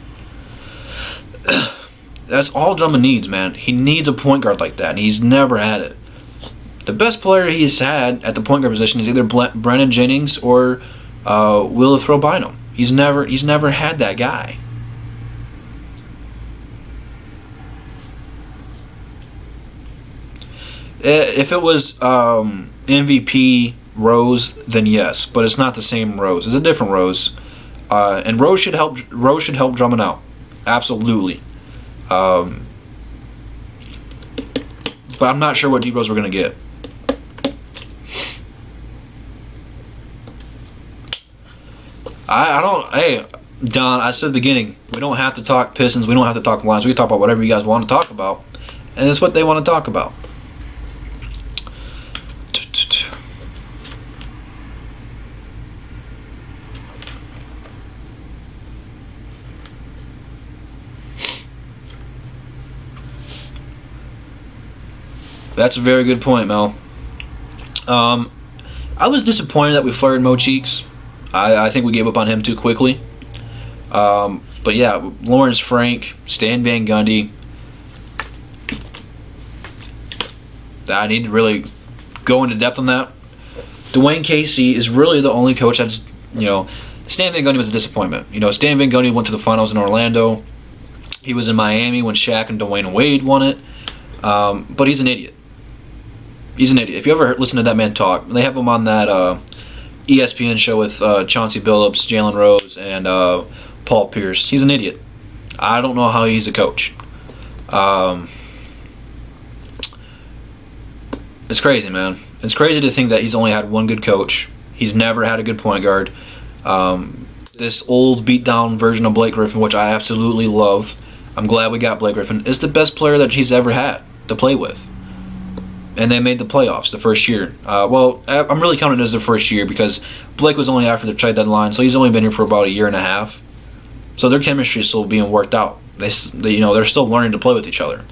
That's all Drummond needs, man. He needs a point guard like that, and he's never had it. The best player he's had at the point guard position is either Brennan Jennings or Will Throw Bynum. He's never had that guy. If it was MVP Rose, then yes, but it's not the same Rose. It's a different Rose, and Rose should help Drummond out, absolutely. But I'm not sure what D Rose we're gonna get. I don't. Hey, Don, I said at the beginning, we don't have to talk Pistons. We don't have to talk Lions. We can talk about whatever you guys want to talk about, and it's what they want to talk about. That's a very good point, Mel. I was disappointed that we fired Mo Cheeks. I think we gave up on him too quickly. But yeah, Lawrence Frank, Stan Van Gundy. I need to really go into depth on that. Dwayne Casey is really the only coach that's, Stan Van Gundy was a disappointment. Stan Van Gundy went to the finals in Orlando. He was in Miami when Shaq and Dwayne Wade won it. But he's an idiot. He's an idiot. If you ever listen to that man talk, they have him on that ESPN show with Chauncey Billups, Jalen Rose, and Paul Pierce. He's an idiot. I don't know how he's a coach. It's crazy, man. It's crazy to think that he's only had one good coach. He's never had a good point guard. This old beat-down version of Blake Griffin, which I absolutely love. I'm glad we got Blake Griffin. Is the best player that he's ever had to play with. and they made the playoffs the first year. Well, I'm really counting it as their first year because Blake was only after the trade deadline, so he's only been here for about a year and a half. So their chemistry is still being worked out. They're still learning to play with each other.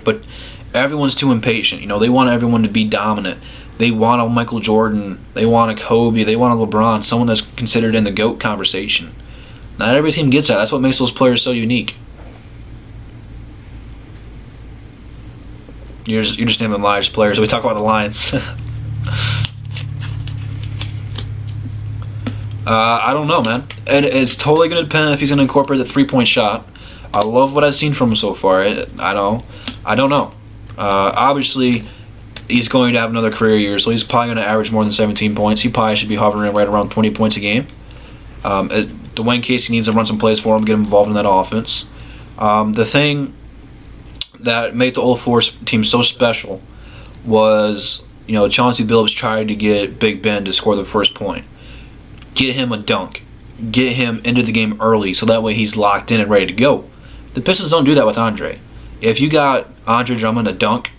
But everyone's too impatient. They want everyone to be dominant. They want a Michael Jordan. They want a Kobe. They want a LeBron, someone that's considered in the GOAT conversation. Not every team gets that. That's what makes those players so unique. You're just naming Lions players. We talk about the Lions. I don't know, man. And it's totally going to depend if he's going to incorporate the three-point shot. I love what I've seen from him so far. I don't know. Obviously, he's going to have another career year, so he's probably going to average more than 17 points. He probably should be hovering right around 20 points a game. Dwayne Casey needs to run some plays for him, get him involved in that offense. The thing that made the Old Force team so special was, Chauncey Billups tried to get Big Ben to score the first point. Get him a dunk. Get him into the game early so that way he's locked in and ready to go. The Pistons don't do that with Andre. If you got Andre Drummond a dunk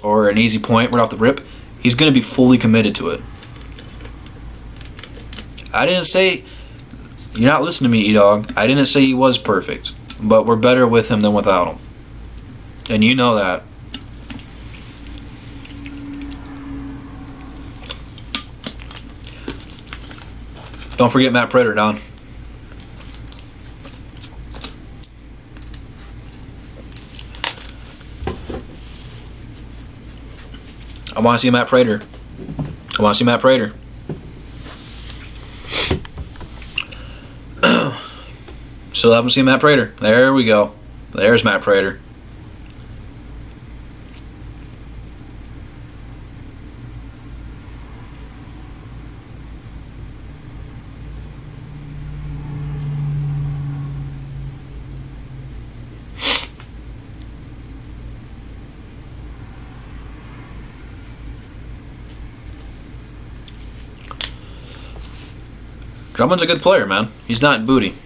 or an easy point right off the rip, he's going to be fully committed to it. I didn't say, you're not listening to me, E-Dog. I didn't say he was perfect, but we're better with him than without him. And you know that. Don't forget Matt Prater, Don. I want to see Matt Prater. Still haven't seen Matt Prater. There we go. There's Matt Prater. Drummond's a good player, man. He's not booty.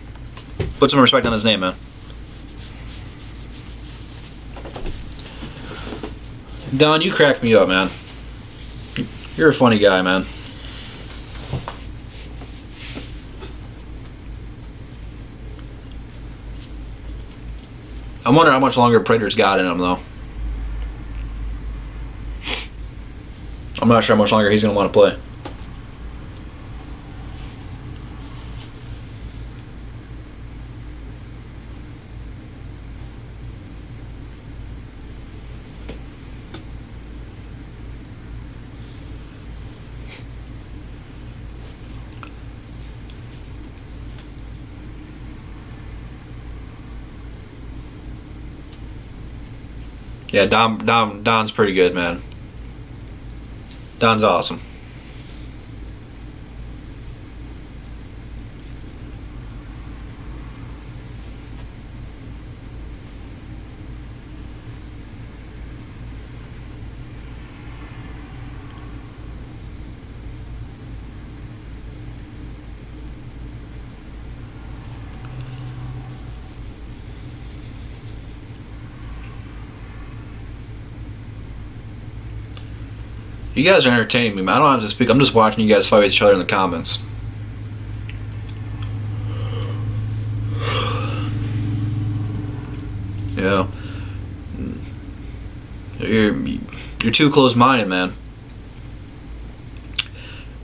Put some respect on his name, man. Don, you crack me up, man. You're a funny guy, man. I wonder how much longer Prater's got in him, though. I'm not sure how much longer he's going to want to play. Yeah, Don's pretty good, man. Don's awesome. You guys are entertaining me, man. I don't have to speak. I'm just watching you guys fight with each other in the comments. Yeah. You're too close-minded, man.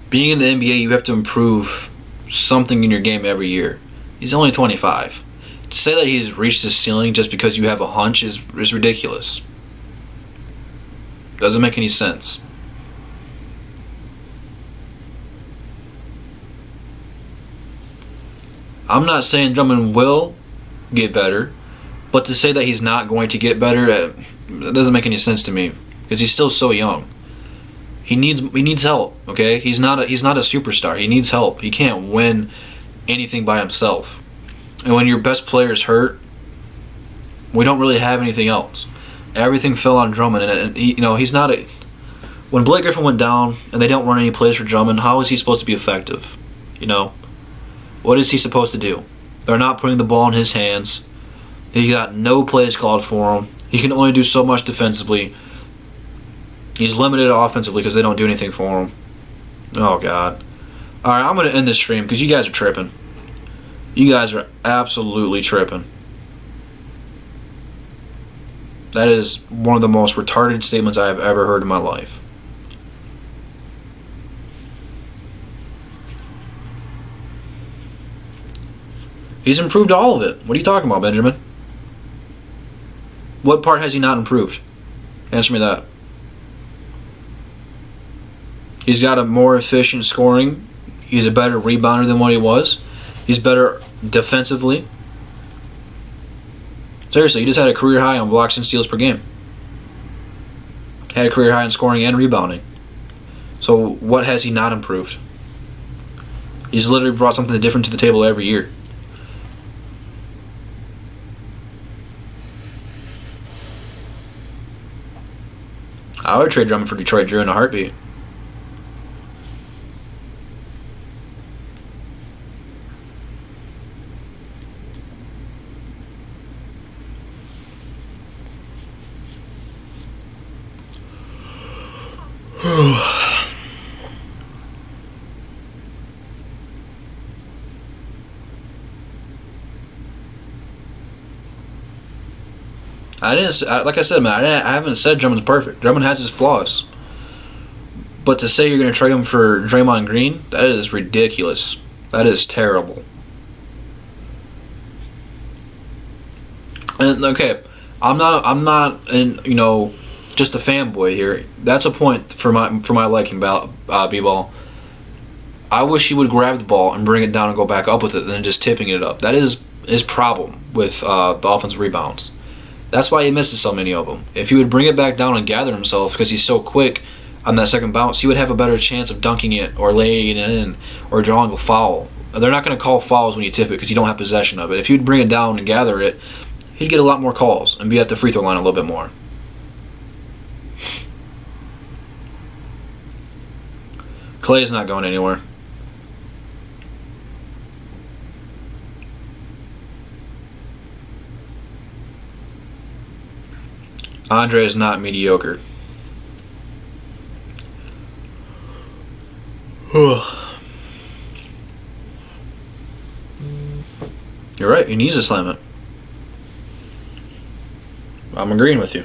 Being in the NBA, you have to improve something in your game every year. He's only 25. To say that he's reached his ceiling just because you have a hunch is ridiculous. Doesn't make any sense. I'm not saying Drummond will get better, but to say that he's not going to get better, that doesn't make any sense to me because he's still so young. He needs help. Okay, he's not a superstar. He needs help. He can't win anything by himself. And when your best player's hurt, we don't really have anything else. Everything fell on Drummond, and he's not a. When Blake Griffin went down and they don't run any plays for Drummond, how is he supposed to be effective? What is he supposed to do? They're not putting the ball in his hands. He got no plays called for him. He can only do so much defensively. He's limited offensively because they don't do anything for him. Oh, God. All right, I'm going to end this stream because you guys are tripping. You guys are absolutely tripping. That is one of the most retarded statements I have ever heard in my life. He's improved all of it. What are you talking about, Benjamin? What part has he not improved? Answer me that. He's got a more efficient scoring. He's a better rebounder than what he was. He's better defensively. Seriously, he just had a career high on blocks and steals per game. Had a career high in scoring and rebounding. So what has he not improved? He's literally brought something different to the table every year. I would trade Drummond for Detroit Drew in a heartbeat. Like I said, man, I haven't said Drummond's perfect. Drummond has his flaws. But to say you're going to trade him for Draymond Green, that is ridiculous. That is terrible. And okay, I'm not just a fanboy here. That's a point for my liking, B-ball. I wish he would grab the ball and bring it down and go back up with it than just tipping it up. That is his problem with the offensive rebounds. That's why he misses so many of them. If he would bring it back down and gather himself because he's so quick on that second bounce, he would have a better chance of dunking it or laying it in or drawing a foul. They're not going to call fouls when you tip it because you don't have possession of it. If you'd bring it down and gather it, he'd get a lot more calls and be at the free throw line a little bit more. Clay's not going anywhere. Andre is not mediocre. You're right, he needs to slam it. I'm agreeing with you.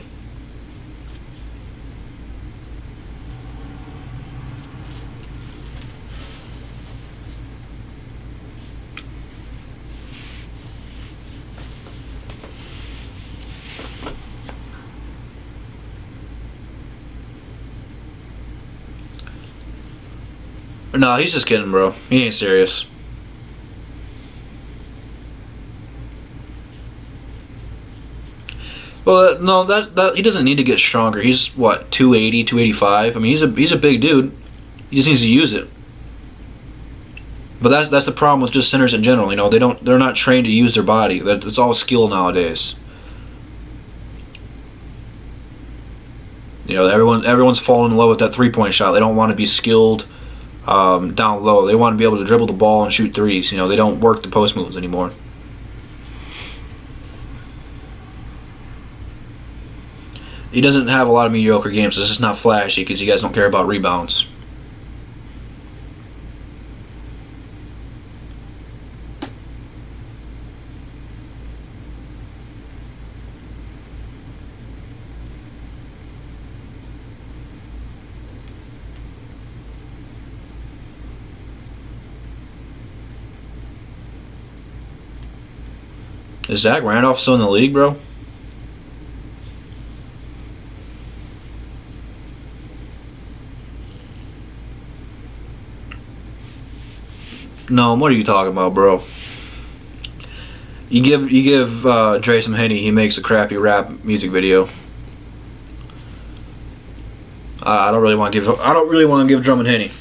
No, he's just kidding, bro. He ain't serious. Well, no, that he doesn't need to get stronger. He's what, 280, 285. I mean, he's a big dude. He just needs to use it. But that's the problem with just centers in general. You know, they're not trained to use their body. It's all skill nowadays. You know, everyone's falling in love with that 3-point shot. They don't want to be skilled down low. They want to be able to dribble the ball and shoot threes. You know, they don't work the post moves anymore. He doesn't have a lot of mediocre games. It's just not flashy because you guys don't care about rebounds. Is Zach Randolph still in the league, bro? No, what are you talking about, bro? You give Dre some Henny, he makes a crappy rap music video. I don't really want to give Drummond Henny.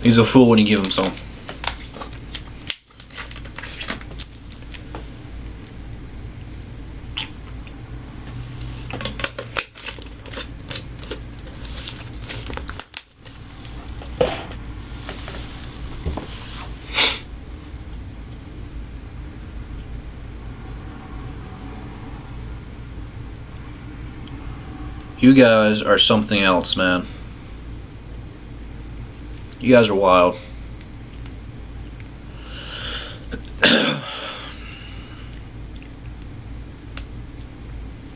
He's a fool when you give him some. You guys are something else, man. You guys are wild.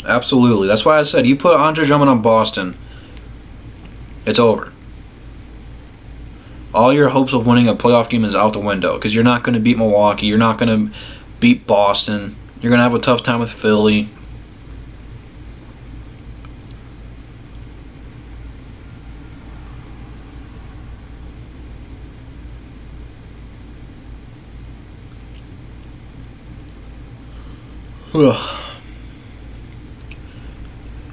Absolutely. That's why I said you put Andre Drummond on Boston, it's over. All your hopes of winning a playoff game is out the window because you're not going to beat Milwaukee. You're not going to beat Boston. You're going to have a tough time with Philly. Ugh.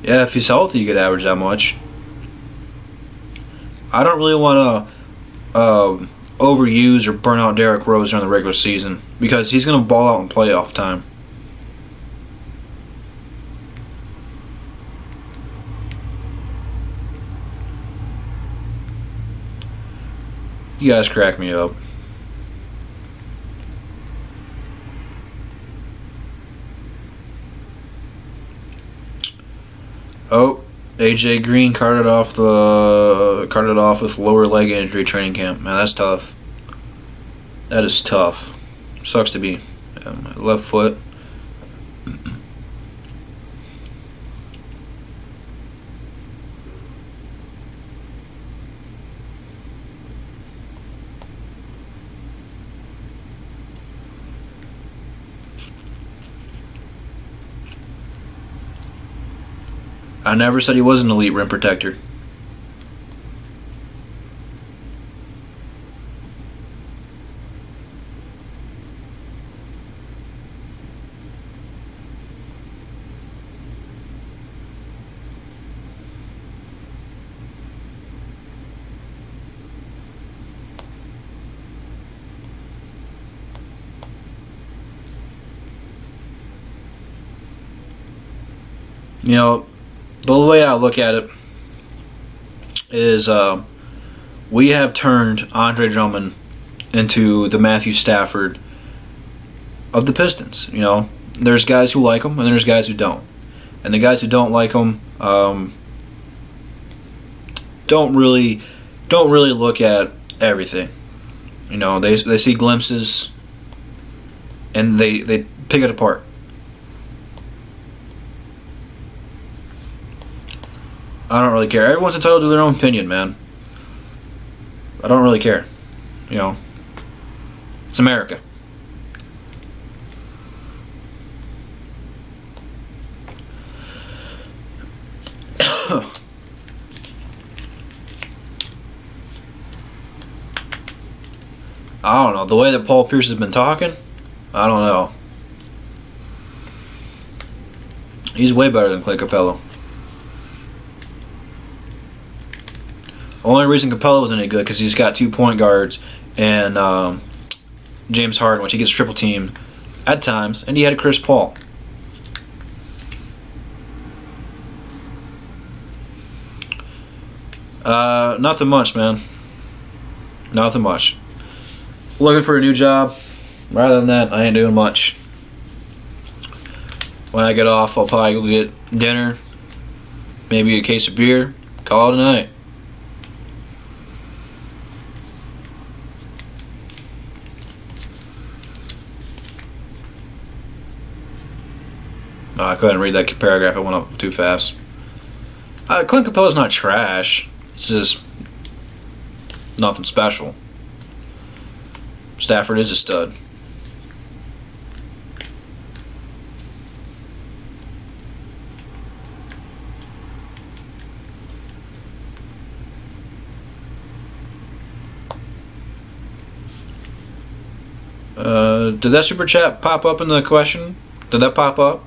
Yeah, if he's healthy, you could average that much. I don't really want to overuse or burn out Derrick Rose during the regular season because he's going to ball out in playoff time. You guys crack me up. Oh, AJ Green carted off with lower leg injury training camp. Man, that's tough. That is tough. Sucks to be. My left foot. I never said he was an elite rim protector. You know, the way I look at it is we have turned Andre Drummond into the Matthew Stafford of the Pistons. You know, there's guys who like him and there's guys who don't. And the guys who don't like him don't really look at everything. You know, they see glimpses and they pick it apart. I don't really care. Everyone's entitled to their own opinion, man. I don't really care. You know, it's America. I don't know. The way that Paul Pierce has been talking, I don't know. He's way better than Clay Capello. The only reason Capello was any good because he's got 2 point guards and James Harden, which he gets triple teamed at times, and he had Chris Paul. Nothing much, man. Nothing much. Looking for a new job. Rather than that, I ain't doing much. When I get off, I'll probably go get dinner, maybe a case of beer, call it a night. I couldn't read that paragraph. It went up too fast. Clint Capela's not trash. It's just nothing special. Stafford is a stud. Did that super chat pop up in the question? Did that pop up?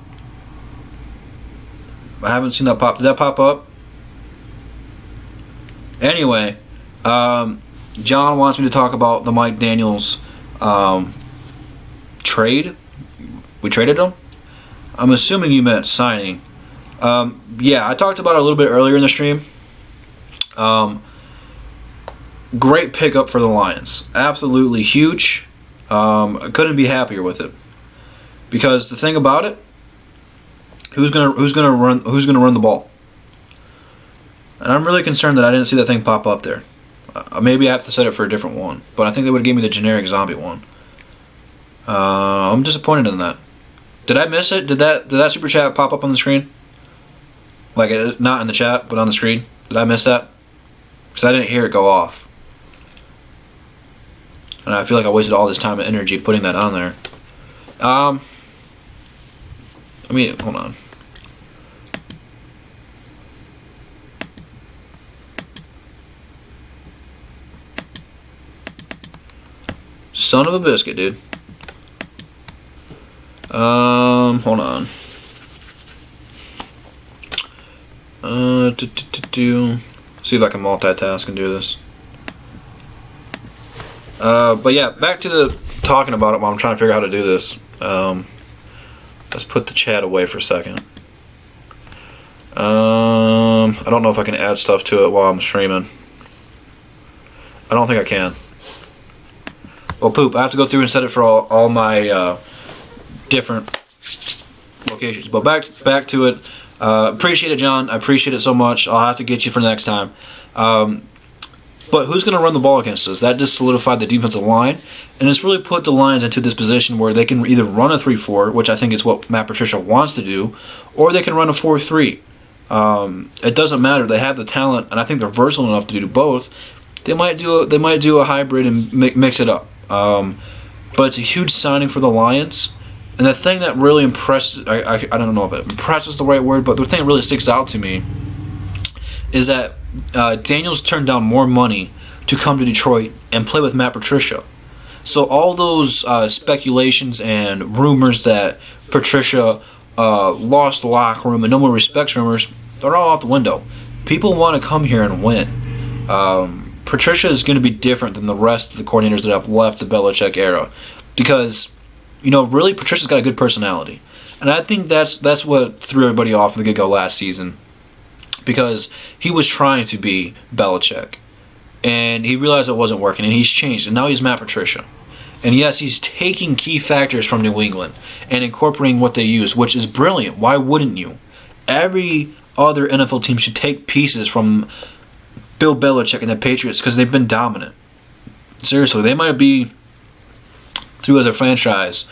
I haven't seen that pop. Did that pop up? Anyway, John wants me to talk about the Mike Daniels trade. We traded him? I'm assuming you meant signing. Yeah, I talked about it a little bit earlier in the stream. Great pickup for the Lions. Absolutely huge. I couldn't be happier with it. Because the thing about it, who's gonna run the ball? And I'm really concerned that I didn't see that thing pop up there. Maybe I have to set it for a different one. But I think they would have gave me the generic zombie one. I'm disappointed in that. Did I miss it? Did that super chat pop up on the screen? Like, not in the chat, but on the screen? Did I miss that? Because I didn't hear it go off. And I feel like I wasted all this time and energy putting that on there. I mean, hold on. Son of a biscuit, dude. Hold on. See if I can multitask and do this. But yeah, back to the talking about it while I'm trying to figure out how to do this. Let's put the chat away for a second. I don't know if I can add stuff to it while I'm streaming. I don't think I can. Well, poop. I have to go through and set it for all my different locations. But back to it. Appreciate it, John. I appreciate it so much. I'll have to get you for next time. But who's going to run the ball against us? That just solidified the defensive line, and it's really put the Lions into this position where they can either run a 3-4, which I think is what Matt Patricia wants to do, or they can run a 4-3. It doesn't matter. They have the talent, and I think they're versatile enough to do both. They might do a hybrid and mix it up. But it's a huge signing for the Lions. And the thing that really impressed, I don't know if it impresses the right word, but the thing that really sticks out to me is that Daniels turned down more money to come to Detroit and play with Matt Patricia. So all those speculations and rumors that Patricia lost the locker room and no one respects rumors, they're all out the window. People want to come here and win. Patricia is going to be different than the rest of the coordinators that have left the Belichick era, because really Patricia's got a good personality, and I think that's what threw everybody off from the get-go last season, because he was trying to be Belichick, and he realized it wasn't working, and he's changed, and now he's Matt Patricia. And yes, he's taking key factors from New England and incorporating what they use, which is brilliant. Why wouldn't you? Every other NFL team should take pieces from Bill Belichick and the Patriots because they've been dominant. Seriously, they might be, through as a franchise,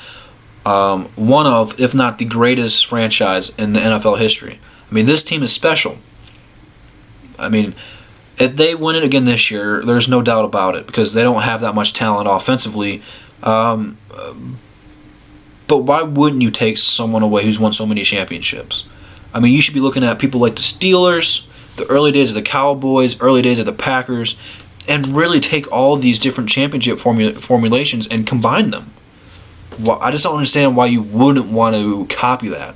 one of, if not the greatest franchise in the NFL history. I mean, this team is special. I mean, if they win it again this year, there's no doubt about it, because they don't have that much talent offensively. But why wouldn't you take someone away who's won so many championships? I mean, you should be looking at people like the Steelers, the early days of the Cowboys, early days of the Packers, and really take all these different championship formulations and combine them. Well, I just don't understand why you wouldn't want to copy that.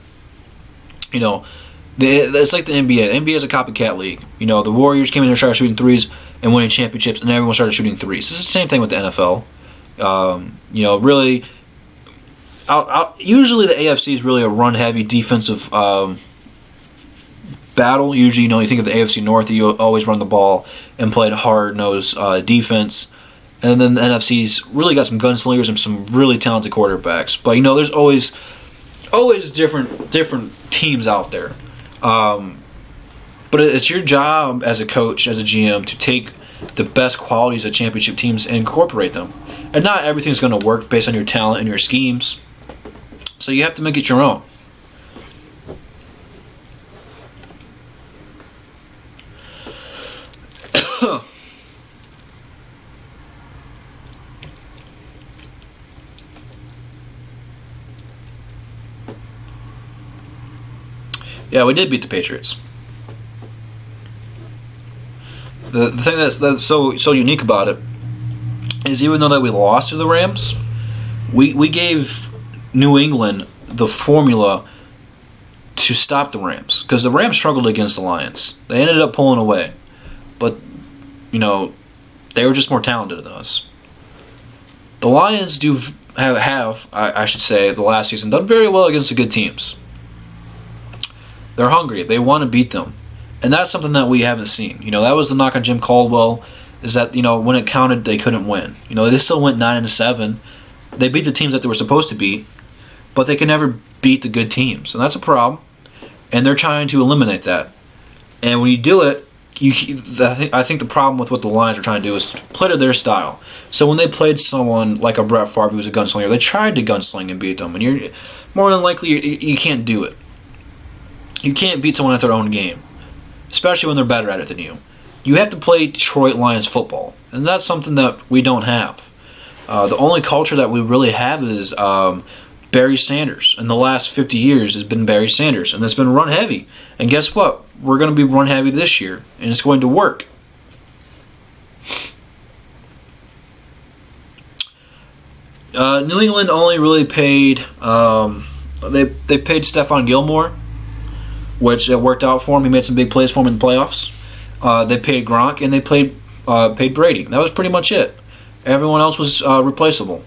It's like the NBA. The NBA is a copycat league. The Warriors came in and started shooting threes and winning championships, and everyone started shooting threes. This is the same thing with the NFL. Really, usually the AFC is really a run-heavy defensive battle. Usually, you think of the AFC North, you always run the ball and play hard-nosed defense. And then the NFC's really got some gunslingers and some really talented quarterbacks. But, there's always different teams out there. But it's your job as a coach, as a GM, to take the best qualities of championship teams and incorporate them. And not everything's going to work based on your talent and your schemes. So you have to make it your own. Yeah, we did beat the Patriots. The thing that's so unique about it is, even though that we lost to the Rams, we gave New England the formula to stop the Rams, because the Rams struggled against the Lions. They ended up pulling away, but they were just more talented than us. The Lions have I should say, the last season done very well against the good teams. They're hungry. They want to beat them. And that's something that we haven't seen. That was the knock on Jim Caldwell, is that, when it counted, they couldn't win. They still went 9-7. They beat the teams that they were supposed to beat, but they can never beat the good teams. And that's a problem. And they're trying to eliminate that. And when you do it, I think the problem with what the Lions are trying to do is play to their style. So when they played someone like a Brett Favre who was a gunslinger, they tried to gunsling and beat them, and you're more than likely you can't do it. You can't beat someone at their own game, especially when they're better at it than you. You have to play Detroit Lions football, and that's something that we don't have. The only culture that we really have is Barry Sanders. In the last 50 years has been Barry Sanders, and it's been run heavy. And guess what? We're going to be run heavy this year, and it's going to work. New England only really paid they paid Stephon Gilmore, which it worked out for him. He made some big plays for him in the playoffs. They paid Gronk, and they paid Brady. That was pretty much it. Everyone else was replaceable.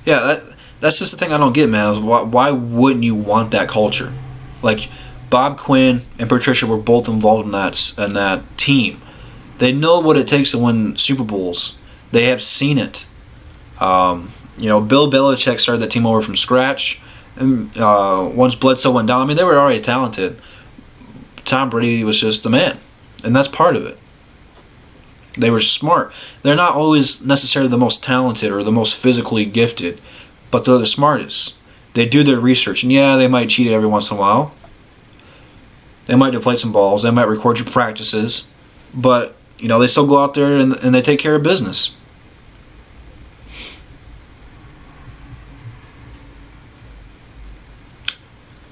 Yeah, that's just the thing I don't get, man. Is why wouldn't you want that culture? Like, Bob Quinn and Patricia were both involved in that team. They know what it takes to win Super Bowls. They have seen it. Bill Belichick started that team over from scratch. And once Bledsoe went down, I mean, they were already talented. Tom Brady was just the man, and that's part of it. They were smart. They're not always necessarily the most talented or the most physically gifted, but they're the smartest. They do their research, and yeah, they might cheat every once in a while. They might deflate some balls. They might record your practices, but they still go out there and they take care of business.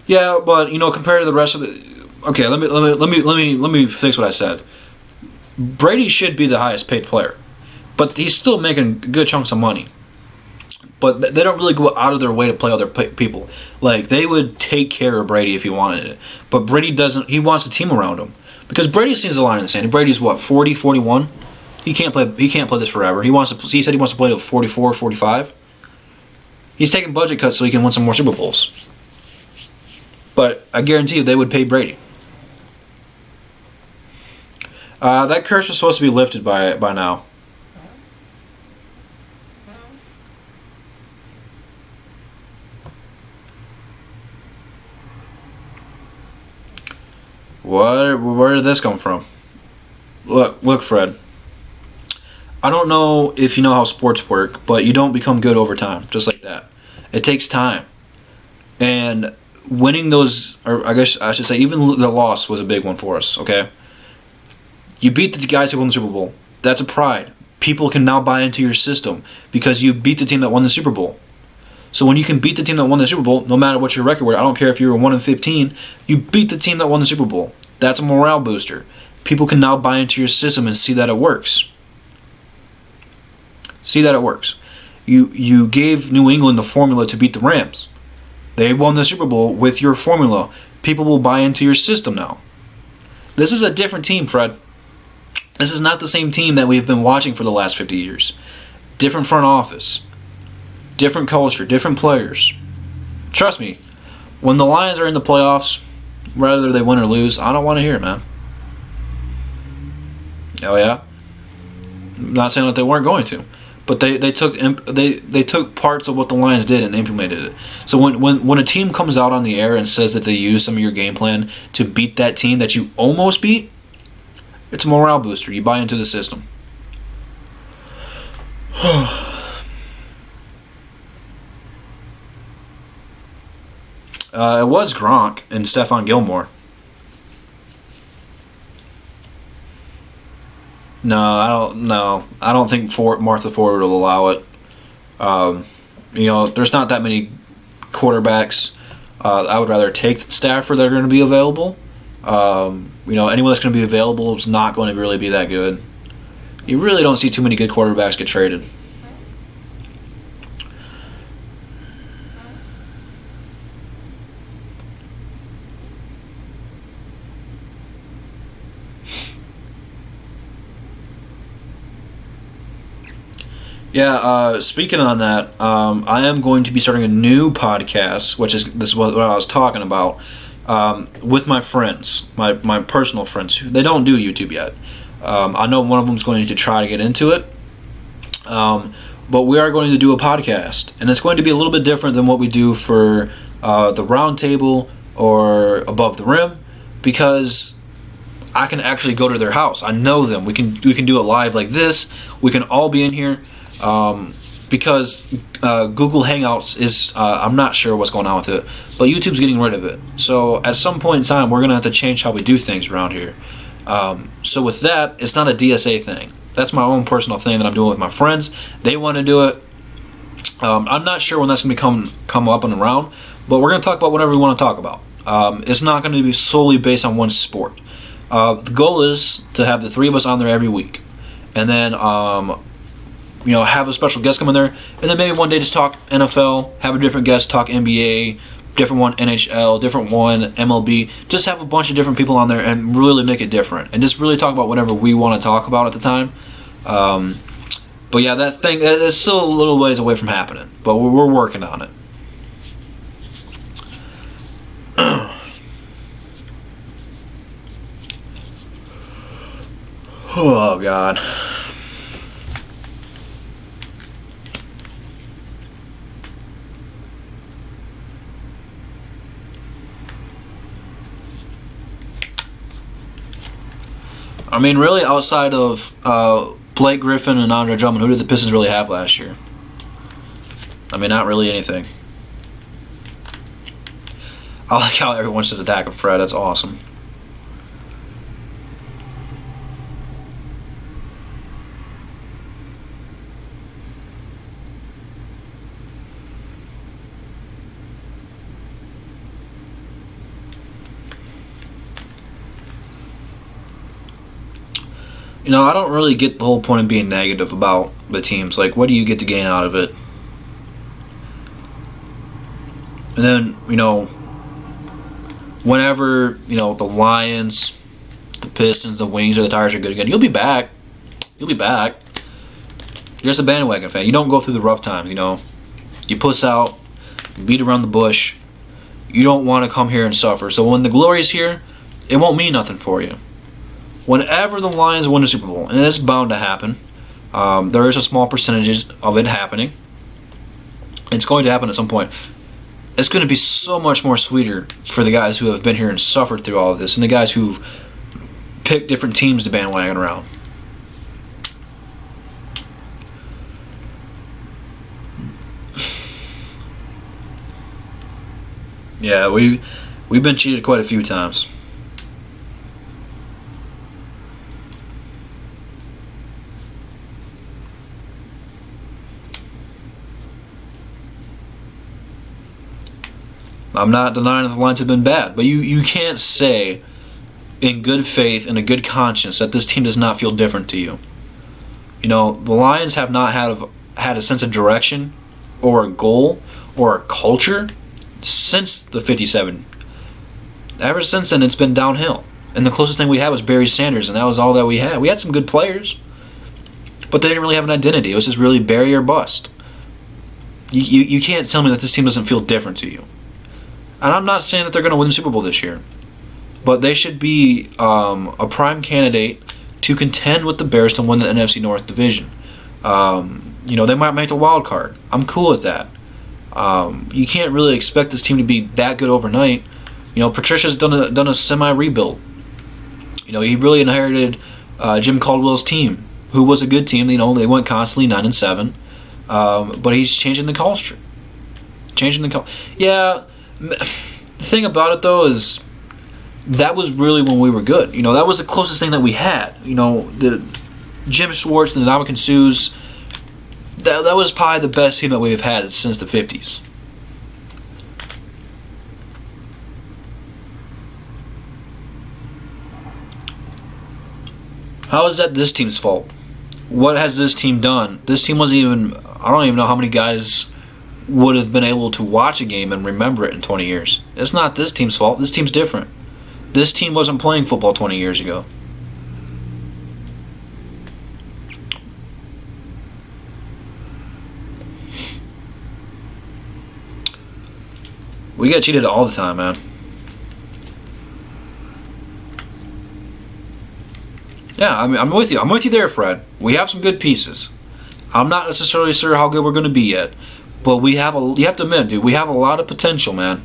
Yeah, but compared to the rest of the, okay, let me fix what I said. Brady should be the highest paid player, but he's still making good chunks of money. But they don't really go out of their way to play other people. Like, they would take care of Brady if he wanted it. But Brady doesn't. He wants a team around him. Because Brady seems the line in the sand. Brady's what, 40, 41? He can't play this forever. He said he wants to play till 44, 45. He's taking budget cuts so he can win some more Super Bowls. But I guarantee you they would pay Brady. That curse was supposed to be lifted by now. Where did this come from? Look, Fred. I don't know if you know how sports work, but you don't become good over time, just like that. It takes time. And winning those, or I guess I should say, even the loss was a big one for us, okay? You beat the guys who won the Super Bowl. That's a pride. People can now buy into your system because you beat the team that won the Super Bowl. So when you can beat the team that won the Super Bowl, no matter what your record was, I don't care if you were 1-15, you beat the team that won the Super Bowl. That's a morale booster. People can now buy into your system and see that it works. See that it works. You gave New England the formula to beat the Rams. They won the Super Bowl with your formula. People will buy into your system now. This is a different team, Fred. This is not the same team that we've been watching for the last 50 years. Different front office. Different culture. Different players. Trust me, when the Lions are in the playoffs, whether they win or lose, I don't want to hear it, man. Oh yeah? I'm not saying that they weren't going to. But they took parts of what the Lions did and implemented it. So when a team comes out on the air and says that they use some of your game plan to beat that team that you almost beat, it's a morale booster. You buy into the system. It was Gronk and Stephon Gilmore. No, I don't. No, I don't think Martha Ford will allow it. There's not that many quarterbacks. I would rather take Stafford that are going to be available. Anyone that's going to be available is not going to really be that good. You really don't see too many good quarterbacks get traded. Yeah, speaking on that, I am going to be starting a new podcast, this is what I was talking about, with my friends, my personal friends. They don't do YouTube yet. I know one of them is going to try to get into it. but we are going to do a podcast, and it's going to be a little bit different than what we do for the round table or above the rim, because I can actually go to their house. I know them. We can do it live like this. We can all be in here, because Google Hangouts is I'm not sure what's going on with it, but YouTube's getting rid of it. So at some point in time, we're gonna have to change how we do things around here. So with that, it's not a DSA thing. That's my own personal thing that I'm doing with my friends. They want to do it. I'm not sure when that's going to come up and around, but we're going to talk about whatever we want to talk about. It's not going to be solely based on one sport. The goal is to have the three of us on there every week, and then have a special guest come in there, and then maybe one day just talk NFL, have a different guest talk NBA, different one NHL, different one MLB. Just have a bunch of different people on there and really make it different, and just really talk about whatever we want to talk about at the time. But yeah, that thing is still a little ways away from happening, but we're working on it. Oh God. I mean, really, outside of Blake Griffin and Andre Drummond, who did the Pistons really have last year? I mean, not really anything. I like how everyone's just attacking Fred. That's awesome. I don't really get the whole point of being negative about the teams. Like, what do you get to gain out of it? And then, whenever, the Lions, the Pistons, the Wings, or the Tigers are good again, you'll be back. You'll be back. You're just a bandwagon fan. You don't go through the rough times, You puss out, you beat around the bush. You don't want to come here and suffer. So when the glory's here, it won't mean nothing for you. Whenever the Lions win a Super Bowl, and it's bound to happen, there is a small percentage of it happening. It's going to happen at some point. It's going to be so much more sweeter for the guys who have been here and suffered through all of this, and the guys who've picked different teams to bandwagon around. Yeah, we've been cheated quite a few times. I'm not denying that the Lions have been bad, but you can't say in good faith and a good conscience that this team does not feel different to you. The Lions have not had a sense of direction or a goal or a culture since the 57. Ever since then, it's been downhill. And the closest thing we had was Barry Sanders, and that was all that we had. We had some good players, but they didn't really have an identity. It was just really Barry or bust. You can't tell me that this team doesn't feel different to you. And I'm not saying that they're going to win the Super Bowl this year, but they should be a prime candidate to contend with the Bears to win the NFC North division. They might make the wild card. I'm cool with that. You can't really expect this team to be that good overnight. Patricia's done a semi-rebuild. He really inherited Jim Caldwell's team, who was a good team. They went constantly 9-7, but he's changing the culture. Yeah. The thing about it, though, is that was really when we were good. That was the closest thing that we had. The Jim Schwartz and the Ndamukong Suhs, that was probably the best team that we've had since the 50s. How is that this team's fault? What has this team done? This team wasn't even... I don't even know how many guys would have been able to watch a game and remember it in 20 years. It's not this team's fault. This team's different. This team wasn't playing football 20 years ago. We get cheated all the time, man. Yeah, I'm with you. I'm with you there, Fred. We have some good pieces. I'm not necessarily sure how good we're going to be yet, but you have to admit, dude, we have a lot of potential, man.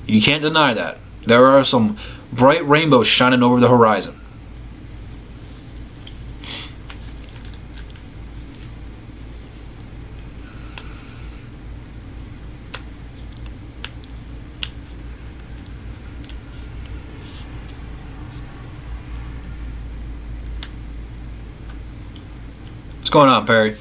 You can't deny that. There are some bright rainbows shining over the horizon. What's going on, Perry?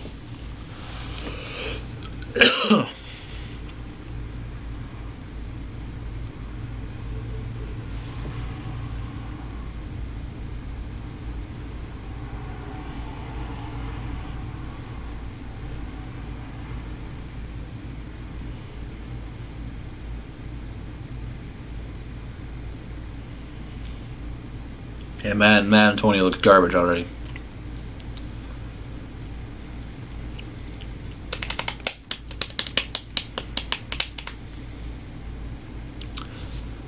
Yeah, man, Antonio looks garbage already.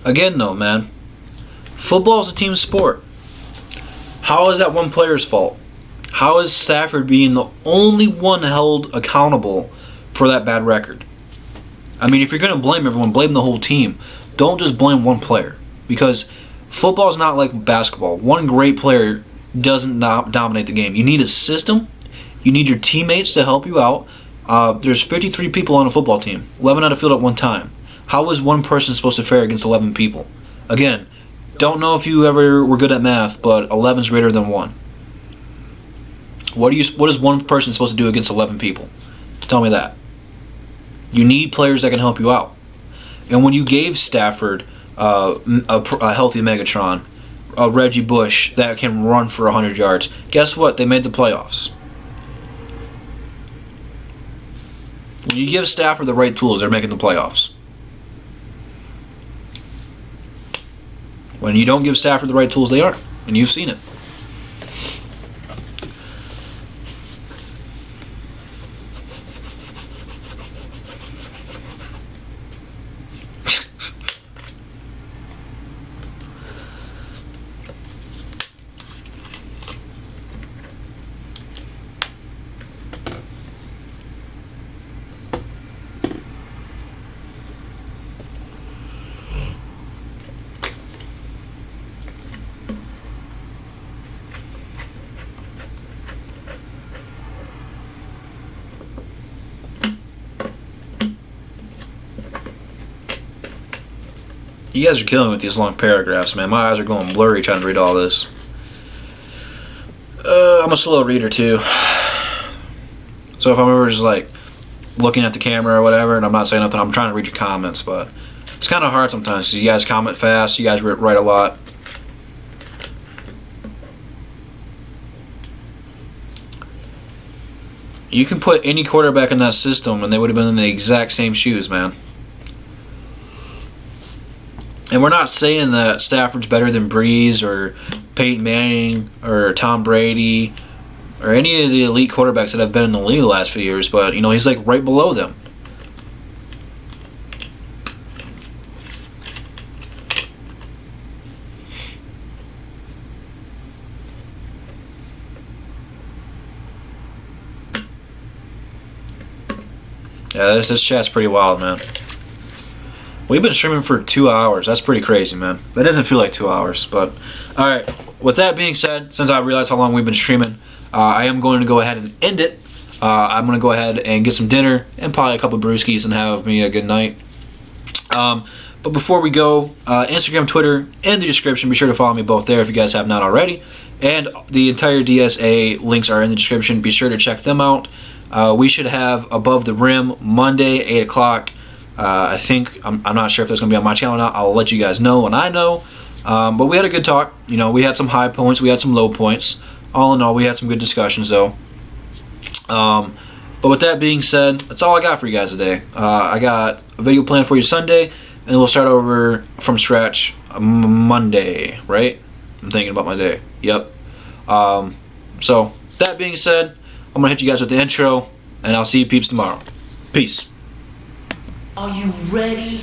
Again, though, man, football is a team sport. How is that one player's fault? How is Stafford being the only one held accountable for that bad record? I mean, if you're going to blame everyone, blame the whole team. Don't just blame one player. Because football is not like basketball. One great player doesn't dominate the game. You need a system. You need your teammates to help you out. There's 53 people on a football team, 11 on the field at one time. How is one person supposed to fare against 11 people? Again, don't know if you ever were good at math, but 11 is greater than 1. What is one person supposed to do against 11 people? Tell me that. You need players that can help you out. And when you gave Stafford a healthy Megatron, a Reggie Bush that can run for 100 yards, guess what? They made the playoffs. When you give Stafford the right tools, they're making the playoffs. When you don't give Stafford the right tools, they aren't. And you've seen it. You guys are killing me with these long paragraphs, man. My eyes are going blurry trying to read all this. I'm a slow reader, too. So if I'm ever just, like, looking at the camera or whatever, and I'm not saying nothing, I'm trying to read your comments, but it's kind of hard sometimes because you guys comment fast, you guys write a lot. You can put any quarterback in that system, and they would have been in the exact same shoes, man. And we're not saying that Stafford's better than Breeze or Peyton Manning or Tom Brady or any of the elite quarterbacks that have been in the league the last few years, but, you know, he's like right below them. Yeah, this chat's pretty wild, man. We've been streaming for 2 hours. That's pretty crazy, man. That doesn't feel like 2 hours, but alright. With that being said, since I realized how long we've been streaming, I am going to go ahead and end it. I'm going to go ahead and get some dinner and probably a couple of brewskis and have me a good night. But before we go, Instagram, Twitter, in the description. Be sure to follow me both there if you guys have not already. And the entire DSA links are in the description. Be sure to check them out. We should have Above the Rim Monday, 8 o'clock. I think, I'm not sure if that's going to be on my channel or not. I'll let you guys know when I know. But we had a good talk. You know, we had some high points. We had some low points. All in all, we had some good discussions, though. But with that being said, that's all I got for you guys today. I got a video planned for you Sunday, and we'll start over from scratch Monday, right? I'm thinking about my day. Yep. So, that being said, I'm going to hit you guys with the intro, and I'll see you peeps tomorrow. Peace. Are you ready?